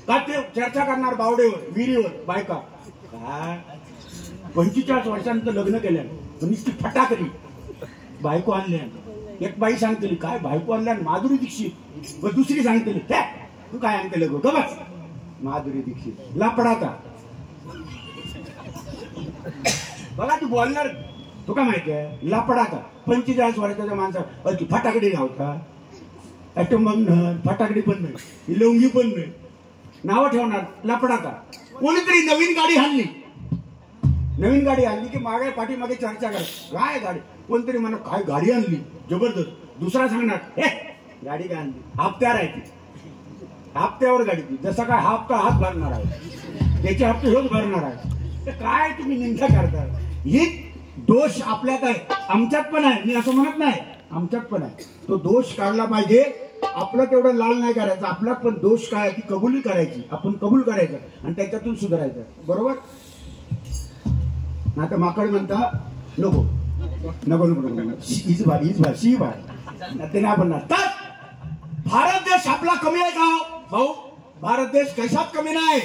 का ते चर्चा करणार बावडेवर, विहिरीवर. बायका काय 45 वर्षानंतर लग्न केल्या, नुसती फटाकली बायको आणल्या. एक बाई सांगतली काय बायको आणल्या माधुरी दीक्षित, दुसरी सांगतली तू काय आणते गो बस माधुरी दीक्षित. लपडाचा बघा तू बोलणार, तू काय माहिती आहे लपडाचा. 45 वर्षाच्या माणसा फटाकडी घावता, ऍटम बंद, फटाकडी पण नाही, लवंगी पण नाही, नावं ठेवणार लपडाचा. कोणीतरी नवीन गाडी आणली की मागे पाठीमागे चर्चा करा, काय गाडी, कोणतरी म्हणा काय गाडी आणली जबरदस्त, दुसरा सांगणार हे गाडी काय आणली, हप्त्यावर आहे ती, हप्त्यावर गाडी ती, जसा काय हप्ता हात भरणार आहे त्याचे हप्ते हेच भरणार आहे. तर काय तुम्ही निंदा करता? ही दोष आपल्यात आहे, आमच्यात पण आहे, मी असं म्हणत नाही, आमच्यात पण आहे. तो दोष काढला पाहिजे. आपलं तेवढं लाल नाही करायचं, आपल्यात पण दोष काय ती कबुली करायची, आपण कबूल करायचं आणि त्याच्यातून सुधारायचं. बरोबर ना? तर माकड म्हणता नको नको नको हीच भाई ते नाही म्हणणार. तर भारत देश आपला कमी आहे का भाऊ? भारत देश कशात कमी नाही,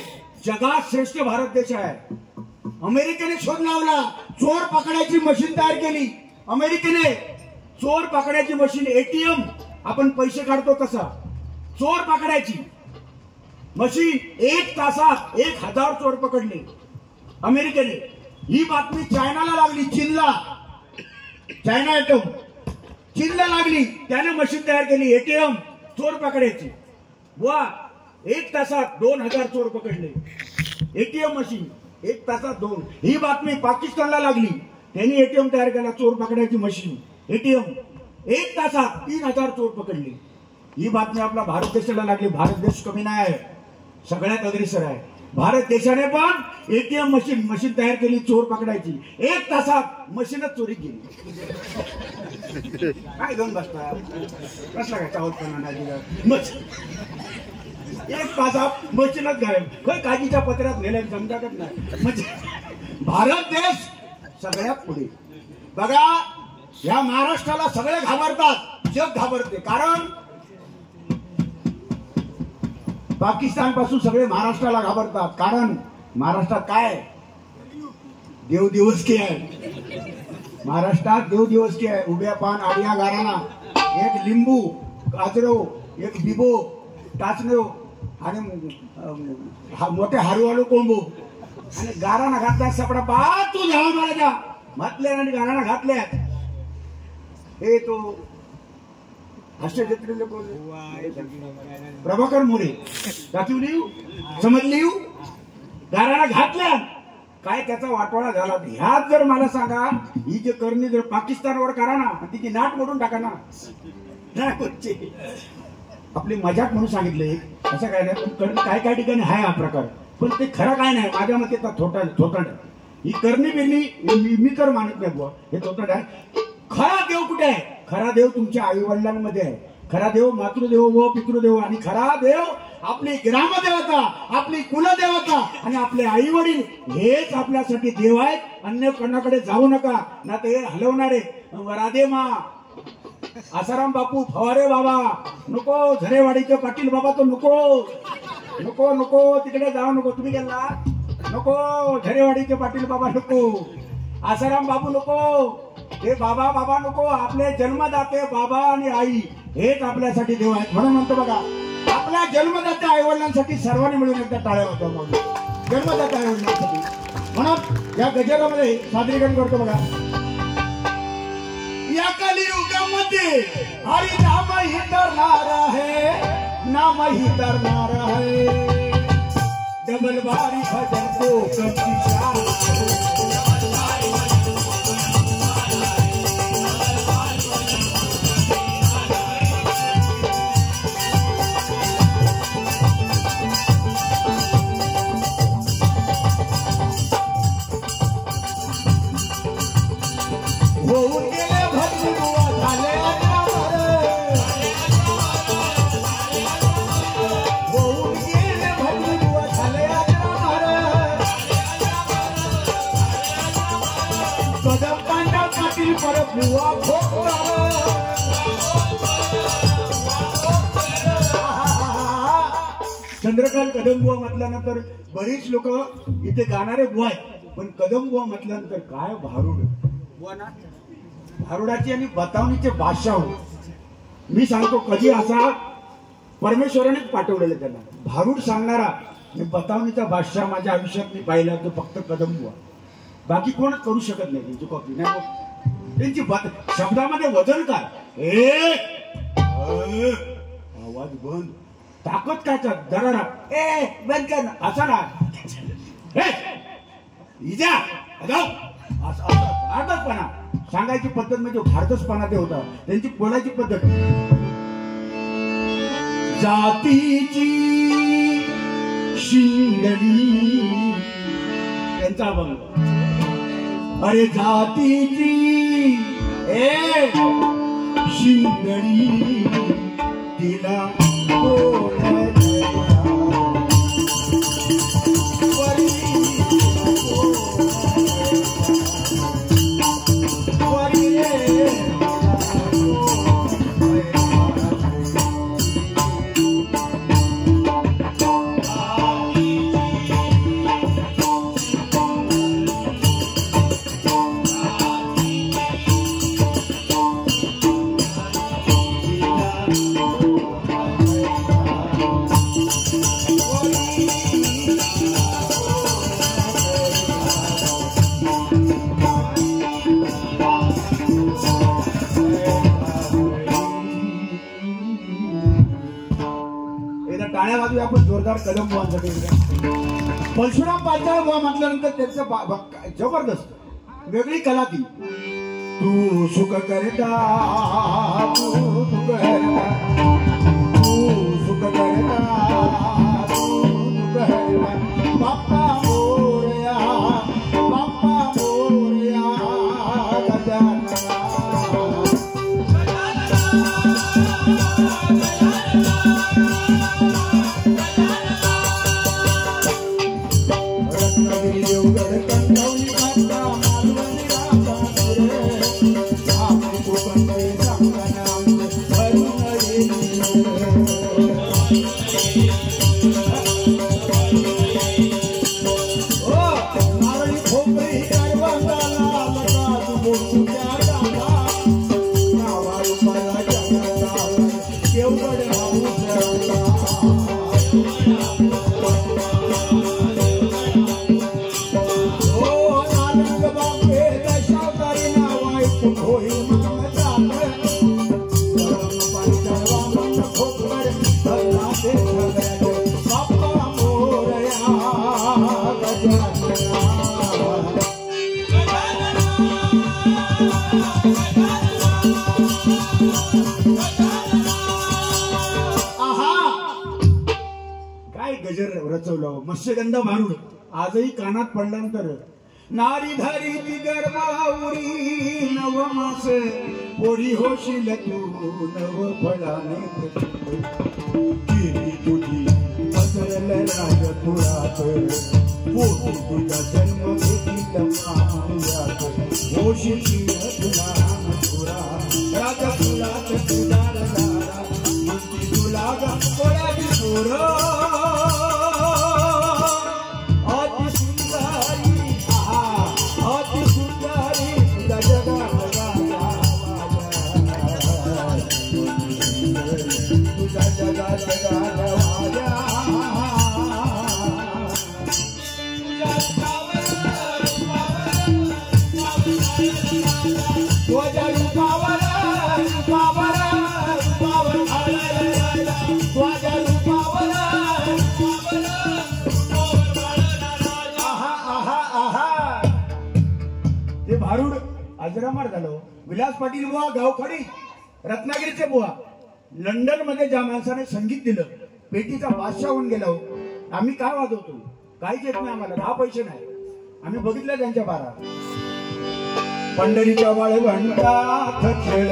जगात श्रेष्ठ भारत देश आहे. अमेरिकेने शोध लावला, चोर पकडायची मशीन तयार केली. अमेरिकेने चोर पकडायची मशीन, एटीएम आपण पैसे काढतो तसा, चोर पकडायची मशीन, 1 तासात 1000 चोर पकडले अमेरिकेने. ही बातमी चायनाला लागली, चायना एटम चीनला लागली, त्याने मशीन तयार केली एटीएम चोर पकडायची. वा 1 तासात 2000 चोर पकडले, एटीएम मशीन 1 तासात 2. ही बातमी पाकिस्तानला लागली, त्यांनी एटीएम तयार केला चोर पकडायची मशीन, एटीएम 1 तासात 3000 चोर पकडले. ही बातमी आपला भारत देशाला लागली. भारत देश कमी नाही आहे, सगळ्यात अग्रेसर आहे. भारत देशाने पण एटीएम मशीन तयार केली चोर पकडायची, 1 तासात मशीनच चोरी केली. काय घेऊन बसता कसला काय चावतपणा नाही, 1 तासात मशीनच गायब. काही काजीच्या पत्र्यात नेल्या समजतच नाही. म्हणजे भारत देश सगळ्यात पुढे. बघा या महाराष्ट्राला सगळे घाबरतात, जग घाबरते, कारण पाकिस्तान पासून सगळे महाराष्ट्राला घाबरतात, कारण महाराष्ट्रात काय देव दिवस के आहे. महाराष्ट्रात देव दिवस के आहे. उभ्या पान आडिया गाराना, एक लिंबू काजरो, एक बिबो टाचनो आणि मोठे हारूवाळू कोंबू आणि गाराना घातल्या सपडा पा तू जावा महाराजा म्हटल्या आणि गाराना घातल्या. हे तो हास्यचित्र प्रभाकर मोरे दाखवली समजली गाराना घातल्या. काय त्याचा वाटोळा झाला. ह्यात जर मला सांगा, ही जे करणी जर पाकिस्तानवर करा ना, तिची नाट मोडून टाका ना. आपली मजाक म्हणून सांगितले, असं काय नाही. पण काय काय ठिकाणी आहे हा प्रकार, पण ते खरं काय नाही माझ्या मते. थोटाड ही करणी बिरणी मी तर मानत नाही बुवा, हे थोटाड आहे. खरा देव कुठे आहे? खरा देव तुमच्या आई वडिलांमध्ये आहे. खरा देव मातृदेव व पितृदेव, आणि खरा देव आपली ग्रामदेवता, आपली कुलदेवता आणि आपले आई वडील हेच आपल्यासाठी देव आहेत. अन्य कोणाकडे जाऊ नका, ना ते हलवणारे राधे मा आसाराम बापू फवारे बाबा नको, झरेवाडीचे पाटील बाबा तो नको नको नको, तिकडे जाऊ नको. तुम्ही गेला नको, झरेवाडीचे पाटील बाबा नको, आसाराम बाबू नको, हे बाबा बाबा नको. आपले जन्मदाते बाबा आणि आई हेच आपल्यासाठी देव आहेत. म्हणून म्हणतो बघा, आपल्या जन्मदात्या आई वडिलांसाठी सर्वांनी मिळून एकदा टाळ्या होत्या. जन्मदात्या आई वडिलांसाठी म्हणून या गजरामध्ये सादरीकरण करतो बघा. या कलियुगामध्ये हरी नाम ही तरणार आहे, नाम ही तरणार आहे. डबल बारी भजन को कंटिशा होऊन गेले भटबुवा झाले अजरामर, होऊन गेले भटबुवा झाले अजरामर. कदम पांडव पाटील परत बुवा भोगणार. चंद्रकांत कदमबुवा म्हटल्यानंतर बरीच लोक इथे गाणारे बुवा आहेत, पण कदमबुवा म्हटल्यानंतर काय भारूड भारुडाची आणि बतावणीचे बादशाह. मी सांगतो कधी असा परमेश्वरानेच पाठवलेलं त्यांना भारूड सांगणारा बतावणीचा बादशाह माझ्या आयुष्यात मी पाहिला तो फक्त कदमबुवा. बाकी कोणच करू शकत नाही त्यांची कॉपी. नाही त्यांची शब्दामध्ये वजन काय, आवाज बंद, ताकद काय जरा ए बंद कर असं ना इजा भारतचपणा सांगायची पद्धत म्हणजे भारतचपणा ते होता त्यांची बोलायची पद्धत जातीची शिंगडी त्यांचा बंग अरे जातीची ए शिंगडी तिला आपण जोरदार कदम बुवांसाठी परशुराम पांचाळ बुवा म्हटल्यानंतर त्यांचं जबरदस्त वेगळी कला ती तू सुख करता तू सुख करता तू सुख करता तू सुख करता बाप्पा मोरया गजानना मत्स्यगंधा मारून आजही कानात पडल्यानंतर नारी धारी ती गर्भावरी नवमास पोरी होशील तू नव फळाने तुझी पसरल राज तुळात पोटी तुझा जन्म घेतील मायात होशील तुला तुरा राजा तुलाच तुझार दारा म्हणती तुला गा कोळ्याची पोर भारूड अजरामर झालो विलास पाटील बुवा गावखडी रत्नागिरीचे बुवा लंडन मध्ये ज्या माणसाने संगीत दिलं पेटीचा बादशाह होऊन गेला आम्ही काय वाजवतो काहीच येत नाही आम्हाला 10 पैसे नाही आम्ही बघितलं त्यांच्या बारा पंढरीच्या वाळवंटात खेळ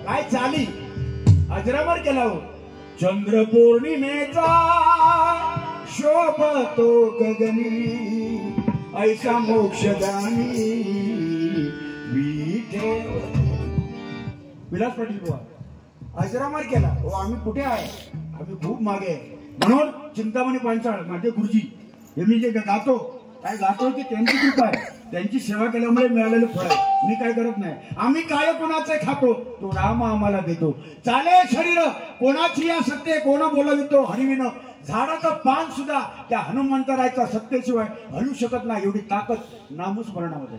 काय चाली अजरामर केला चंद्र पौर्णिमेचा शोभतो गगनी ऐसा मोक्षदानी विलास पाटील बुवा अजरामर केला हो आम्ही कुठे आहे आम्ही खूप मागे आहे. म्हणून चिंतामणी पांचाळ माझे गुरुजी हे मी जे गातो काय गातो की त्यांची कृपा आहे, त्यांची सेवा केल्यामुळे मिळालेलं फळ आहे. मी काय करत नाही. आम्ही काय कोणाचे खातो तो राम आम्हाला देतो. चाले शरीर कोणाची या सत्य कोण बोलवितो हरिविन. झाडाचं पान सुद्धा त्या हनुमंतरायचा सत्तेशिवाय हलू शकत नाही, एवढी ताकद नामस्मरणामध्ये.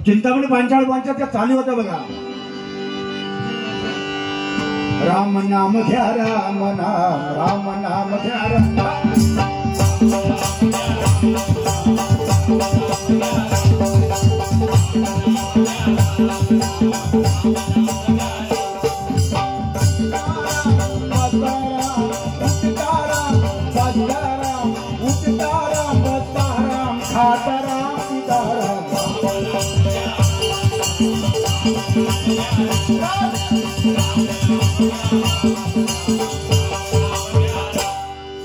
चिंतामणी पांचाळ त्या चालू होत्या बघा. राम नाम घ्या राम नाम, राम नाम घ्या राम.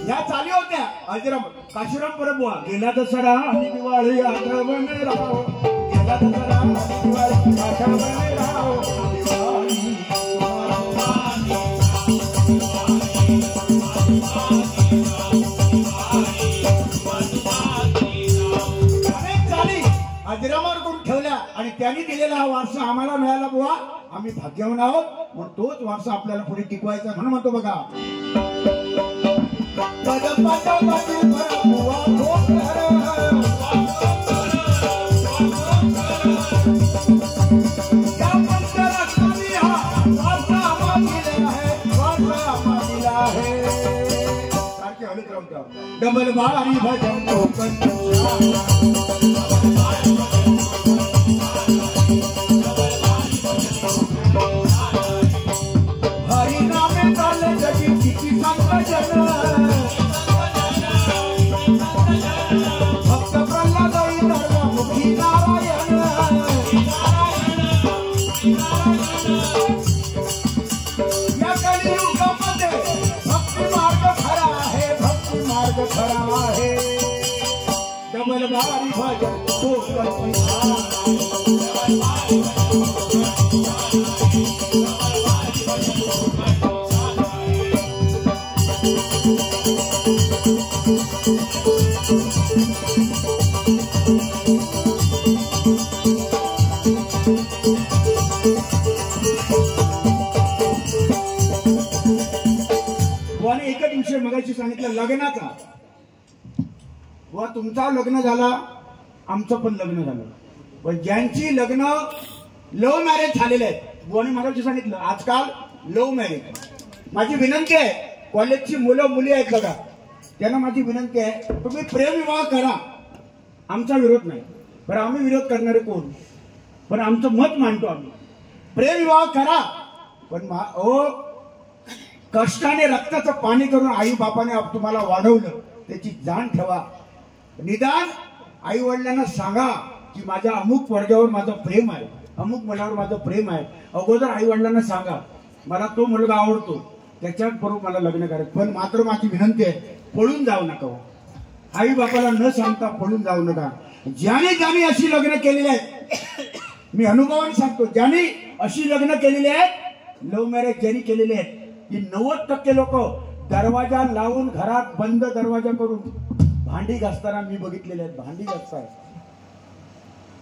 या चाली होत्या अजराम काशीराम परबुवा. गेला दसरा आणि दिवाळी आठवण राहो, गेला दसरा आणि दिवाळी आठवण राहो. अनेक चाली अजरामावर करून ठेवल्या आणि त्यांनी दिलेला हा वारसा आम्हाला मिळाला बुवा. आम्ही भाग्यवान आहोत, म्हणून तोच वारसा आपल्याला पुढे टिकवायचा. म्हणून म्हणतो बघा डबल बारी भजन हरिनामे चालले जगी किती संकट भक्त प्रल्हाद मुखी नारायण. या कलियुगामध्ये भक्ती मार्ग खरा आहे, भक्ती मार्ग खरा आहे. डबल बारी भजन तो एकच विषय मगाशी सांगितलं लग्नाचा. व तुमचा लग्न झाला, आमचं पण लग्न झालं. पण ज्यांची लग्न लव्ह मॅरेज झालेले आहेत, बुवाने मगाशी सांगितलं आजकाल लव्ह मॅरेज. माझी विनंती आहे, कॉलेजची मुलं मुली आहेत बघा, त्यांना माझी विनंती आहे तुम्ही प्रेमविवाह करा. आमचा विरोध नाही, बरं आम्ही विरोध करणारे कोण, पण आमचं मत मांडतो आम्ही. प्रेमविवाह करा, पण कष्टाने रक्ताचं पाणी करून आई बापाने तुम्हाला वाढवलं त्याची जाण ठेवा. निदान आई वडिलांना सांगा की माझ्या अमुक वर्गावर माझं प्रेम आहे, अमुक मुलावर माझं प्रेम आहे. अगोदर आई वडिलांना सांगा मला तो मुलगा आवडतो, त्याच्यात बरोबर मला लग्न करायचं. पण मात्र माझी विनंती आहे पळून जाऊ नका. आई बापाला न सांगता पळून जाऊ नका. ज्याने अशी लग्न केलेली आहेत, मी अनुभवाने सांगतो, ज्याने अशी लग्न केलेली आहेत, लव्ह मॅरेज ज्यांनी केलेले आहेत, की 90% लोक दरवाजा लावून घरात बंद दरवाजा करून भांडी घासताना मी बघितलेले आहेत. भांडी घासताय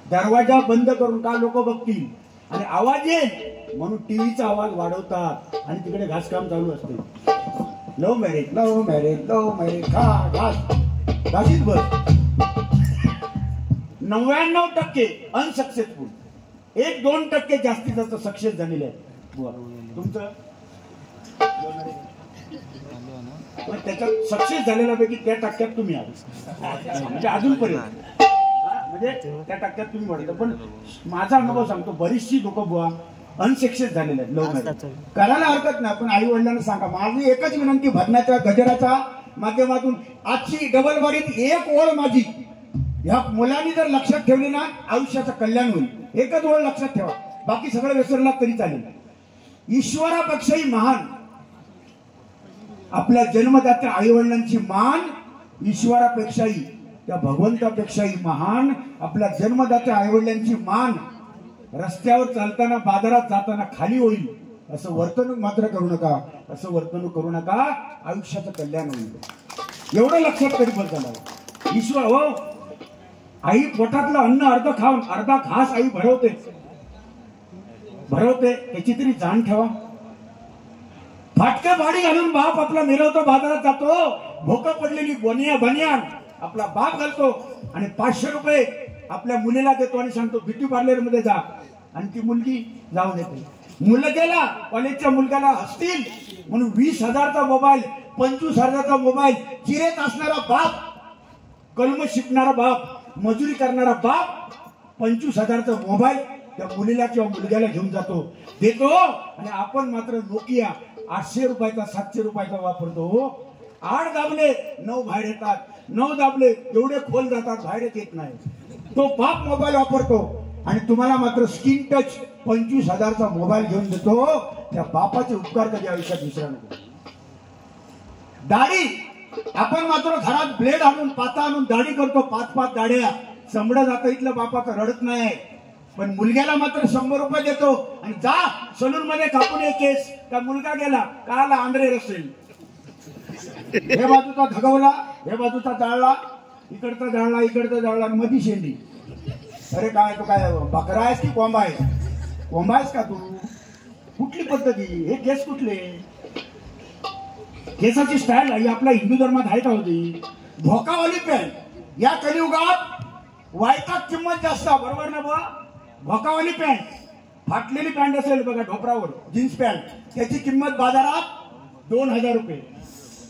दरवाजा बंद करून, का लोक बघतील आणि आवाज येईल म्हणून टीव्हीचा आवाज वाढवतात आणि तिकडे घासकाम चालू असते. Love marriage love marriage love marriage घासीत बस. 99% अनसक्सेसफुल, 1-2% जास्तीत जास्त सक्सेस झालेले आहेत. तुमचं त्याच्यात सक्सेस झालेल्या पैकी त्या टक्क्यात तुम्ही आहात, म्हणजे अजूनपर्यंत म्हणजे त्या टक्क्यात तुम्ही वाढता. पण माझा अनुभव सांगतो, बरीचशी लोक बुवा अनसक्सेस झालेले आहेत. लव्ह मॅरेज करायला हरकत नाही, पण आई वडिलांना सांगा. माझी एकच विनंती, भजनाच्या गजराच्या माध्यमातून आजची डबल बारीत एक ओळ माझी, ह्या मुलांनी जर लक्षात ठेवली ना आयुष्याचं कल्याण होईल. एकच ओळ लक्षात ठेवा, बाकी सगळं विसरला तरी चालेल. ईश्वरापेक्षाही महान आपल्या जन्मदात्या आई वडिलांची मान, ईश्वरापेक्षाही त्या भगवंतापेक्षाही महान आपल्या जन्मदात्या आई वडिलांची मान रस्त्यावर चालताना बाजारात जाताना खाली होईल, असं वर्तणूक मात्र करू नका. असं वर्तणूक करू नका, आयुष्याचं कल्याण होईल. एवढं लक्षात कधी बदला. ईश्वर हो, आई पोटातलं अन्न अर्धा घास आई भरवते, त्याची तरी जाण ठेवा. फाटक्या भाडी घालून बाप आपला मिरवतो, बाजारात जातो, भोकं पडलेली बनियान आपला बाप घालतो आणि 500 रुपये आपल्या मुलीला देतो आणि सांगतो ब्युटी पार्लर मध्ये जा, आणि ती मुलगी जाऊन येते. मुलग्याला, कॉलेजच्या मुलग्याला असतील म्हणून 20,000चा मोबाईल, 25,000चा मोबाईल, चिरेत असणारा बाप, कलम शिकणारा बाप, मजुरी करणारा बाप 25,000चा मोबाईल त्या मुलीला किंवा मुलग्याला घेऊन जातो, देतो, आणि आपण मात्र नोकिया 800 रुपयाचा 700 रुपयाचा वापरतो. 8 दाबले 9 बाहेर येतात, 9 दाबले एवढे खोल जातात, बाहेरच येत नाही. तो बाप मोबाईल वापरतो आणि तुम्हाला मात्र स्क्रीन टच 25,000चा मोबाईल घेऊन देतो. त्या बापाचे उपकार कधी आयुष्यात विसरा नको. दाढी, आपण मात्र घरात ब्लेड आणून, पाता आणून दाढी करतो, 5-5 दाढ्या, चमडं जातं इथलं, बापाचं रडत नाही. पण मुलग्याला मात्र 100 रुपये देतो आणि जा सलून मध्ये कापून एक केस. का मुलगा गेला का आला आंध्रे रसेल, हे बाजूचा धगवला, हे बाजूचा जाळला, इकडचा जाळला, इकडचा जाळला, मधी शेंडी. अरे काय तू काय बकरा आहेस की कोंबा आहेस? कोंबा आहेस का तू? कुठली पद्धती हे? केस कुठले? केसाची स्टाईल ही आपल्या हिंदू धर्मात आहे का होती? भोकावाली पॅन्ट या कलियुगात वायकात किंमत जास्त, बरोबर ना बा? भोकावाली पॅन्ट, फाटलेली पॅन्ट असेल बघा ढोपरावर, जीन्स पॅन्ट, त्याची किंमत बाजारात 2,000 रुपये.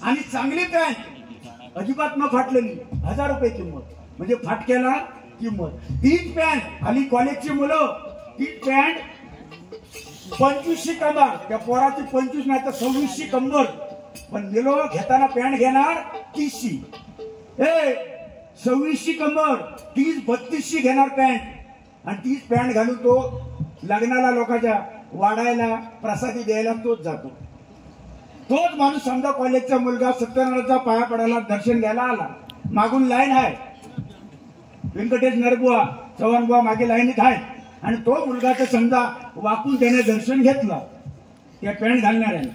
आणि चांगली पॅन्ट अजिबात न फाटलेली 1,000 रुपये किंमत, म्हणजे फाटक्याला किंमत. तीच पॅन्ट आली कॉलेजची मुलं, तीच पॅन्ट 2500 कंबर, त्या पोराची 25 नाही तर 2600 कंबर, पण गेलो घेताना पॅन्ट घेणार 3000. 2600 कंबर, 30-3200 घेणार पॅन्ट, आणि तीच पॅन्ट घालून तो लग्नाला, लोकांच्या वाढायला, प्रसादी द्यायला तोच जातो. तोच माणूस समजा कॉलेजचा मुलगा सत्यनारायणचा पाया पडायला, दर्शन घ्यायला आला, मागून लाईन आहे, व्यंकटेश नरबुवा, चव्हाण बुवा मागे लाईनीत आहे, आणि तो मुलगा तर समजा वाकून त्याने दर्शन घेतलं त्या पॅन्ट घालणाऱ्याने.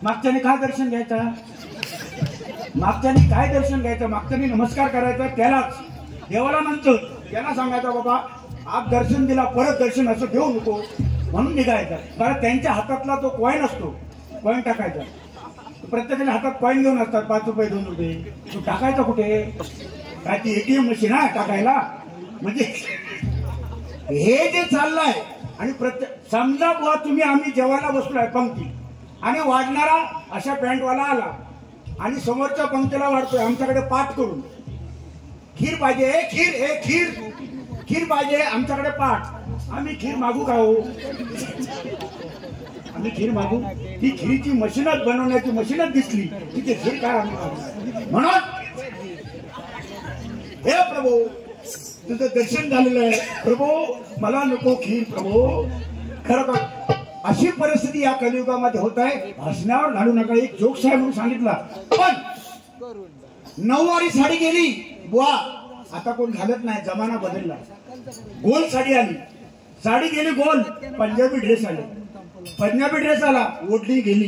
मागच्याने काय दर्शन घ्यायचं? मागच्याने काय दर्शन घ्यायचं? मागच्याने नमस्कार करायचा त्यालाच, देवाला नंतर त्याला सांगायचा बाबा आज दर्शन दिला, परत दर्शन असं घेऊ नको म्हणून निघायचं. कारण त्यांच्या हातातला तो कॉईन असतो, कॉईन टाकायचा. प्रत्येकाच्या हातात कॉईन घेऊन असतात, 5 रुपये 2 रुपये, तो टाकायचा कुठे? काय ती ATM मशीन आहे टाकायला? म्हणजे हे जे चाललंय. आणि प्रत्येक समजा बुवा तुम्ही, आम्ही जेवायला बसलोय पंक्ती, आणि वाढणारा अशा पॅन्टवाला आला आणि समोरच्या पंक्तीला वाढतोय आमच्याकडे पाठ करून, खीर पाहिजे, खीर पाहिजे आमच्याकडे पाठ. आम्ही खीर मागू का हो? आम्ही खीर मागू? ती खीरची मशीनच, बनवण्याची मशीनच दिसली, तिथे खीर काय आम्ही? म्हणून हे प्रभू तुझं दर्शन झालेलं आहे, प्रभू मला नको खीर प्रभू. खरं अशी परिस्थिती या कलियुगामध्ये होत आहे. हसण्यावर घालू नका. एक जोक साहेब म्हणून सांगितला, पण 9वारी साडी गेली बुवा, आता कोण घालत नाही, जमाना बदलला. गोल साडी आली, साडी गेली गोल, पंजाबी ड्रेस आले, पंजाबी ड्रेस आला, ओढली गेली.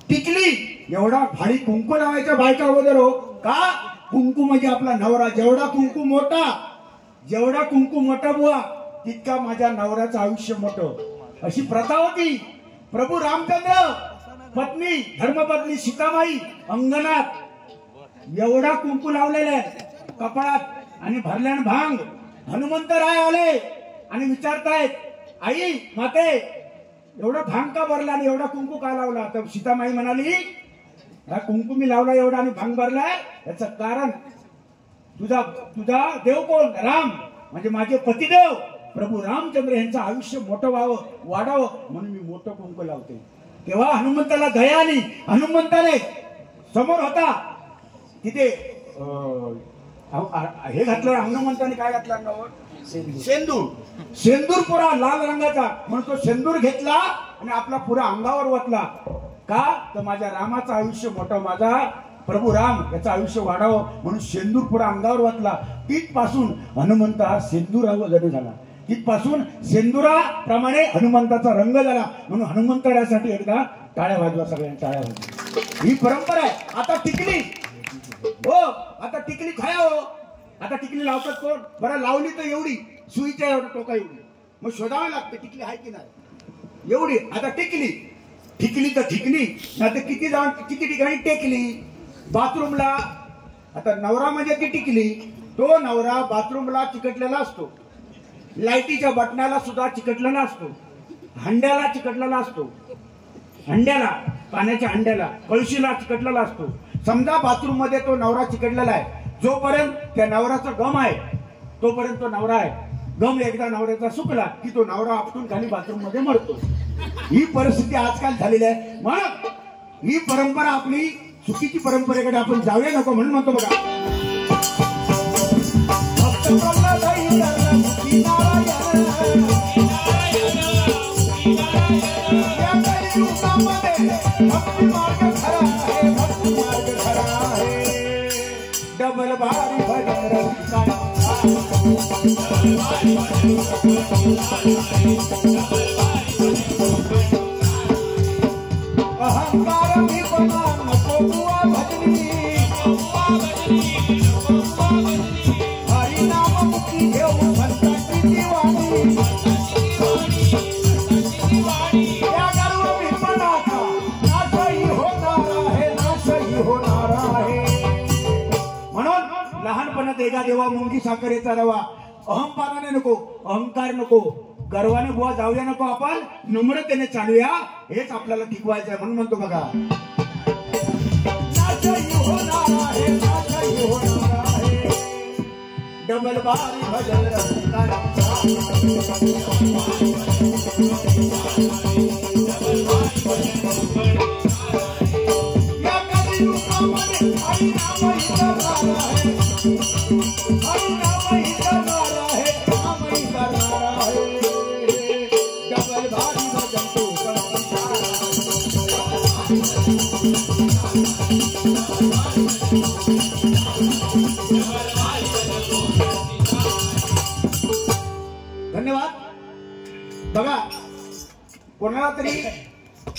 टिकली एवढा भारी कुंकू लावायच्या बायका वगैरे हो का? कुंकू म्हणजे आपला नवरा. जेवढा कुंकू मोठा बुवा, तितका माझ्या नवऱ्याचं आयुष्य मोठं. अशी प्रथा होती. प्रभू रामचंद्र, पत्नी धर्मपत्नी सीतामाई अंगणात एवढा कुंकू लावलेला कपाळात आणि भरल्यान भांग. हनुमंतराय आले आणि विचारतायत, आई माते एवढा भांग का भरला आणि एवढा कुंकू का लावला? तर सीतामाई म्हणाली, हा कुंकू मी लावला एवढा आणि भांग भरलाय, याचं कारण तुझा देव कोण? राम, म्हणजे माझे पतिदेव प्रभू रामचंद्र यांचं आयुष्य मोठं व्हावं, वाढावं म्हणून मी मोठं कुंकू लावते. तेव्हा हनुमंताला दया आली. हनुमंताने समोर होता तिथे हे घातलं, हनुमंताने काय घातलं? सेंदूर पुरा लाल रंगाचा. म्हणून तो सेंदूर घेतला आणि आपला पुरा अंगावर वतला. का? तर माझ्या रामाचं आयुष्य मोठं, माझा प्रभू राम याचं आयुष्य वाढावं म्हणून सेंदूर पुरा अंगावर वतला. तिथपासून हनुमंत हा सेंदूर जड झाला. तिथपासून सेंदुराप्रमाणे हनुमंताचा रंग झाला. म्हणून हनुमंतरासाठी एकदा टाळ्या वाजवा, सगळ्यांनी टाळ्या वाजवा. ही परंपरा आहे. आता टिकली हो, आता टिकली खाया हो. आता टिकली लावतात कोण? बरं लावली तर एवढी सुईच्या एवढं टोका एवढी, मग शोधावं लागतं टिकली आहे की नाही एवढी. आता टिकली तर ठिकली ना, तर किती ठिकाणी टेकली बाथरूमला. आता नवरा म्हणजे ती टिकली, तो नवरा बाथरूमला चिकटलेला असतो, लाईटीच्या बटनाला सुद्धा चिकटलेला असतो, हंड्याला चिकटलेला असतो, हंड्याला पाण्याच्या हंड्याला कळशीला चिकटलेला असतो. समजा बाथरूम मध्ये तो नवरा चिकटलेला आहे, जोपर्यंत त्या नवऱ्याचा गम आहे तोपर्यंत तो नवरा आहे. गम एकदा नवऱ्याचा सुकला की तो नवरा आपटून खाली बाथरूम मध्ये मरतो. ही परिस्थिती आजकाल झालेली आहे. म्हणून ही परंपरा आपली चुकीची परंपरेकडे आपण जाऊया नको म्हणून म्हणतो बघा. डबल भारी भजन अहंकार मी बना नको बुवा भजनी, हरी नाम मुक्ती घेऊ भक्ताची दिवाणी. त्या गर्व विपणाचा नाशही होणार आहे, नाशही होणार आहे. म्हणून लहानपणात एका देवा मुंगी साखरेचा रवा. अहंकाराने नको, अहंकार नको, गर्वाने बुवा जाऊया नको, आपण नम्रतेने चालूया. हेच आपल्याला टिकवायचं आहे. म्हणून म्हणतो बघा, नाचही होणार आहे, नाचही होणार आहे. डबल बारी भजन या कधी रूपामध्ये हरी नाम करणार आहे, हरी नाम करणार आहे, नाम करणार आहे. डबल भारी भजन तू धन्यवाद. बघा, कोणाला तरी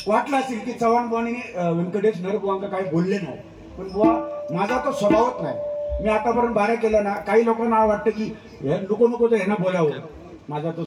वाटलं असेल की चव्हाण बुवाने व्यंकटेश नरबुवांका काही बोलले नाही, पण बुवा माझा तो स्वभावच नाही. मी आतापर्यंत बारा केलं ना, काही लोकांना वाटतं की नको तर ह्यांना बोलावं, माझा तो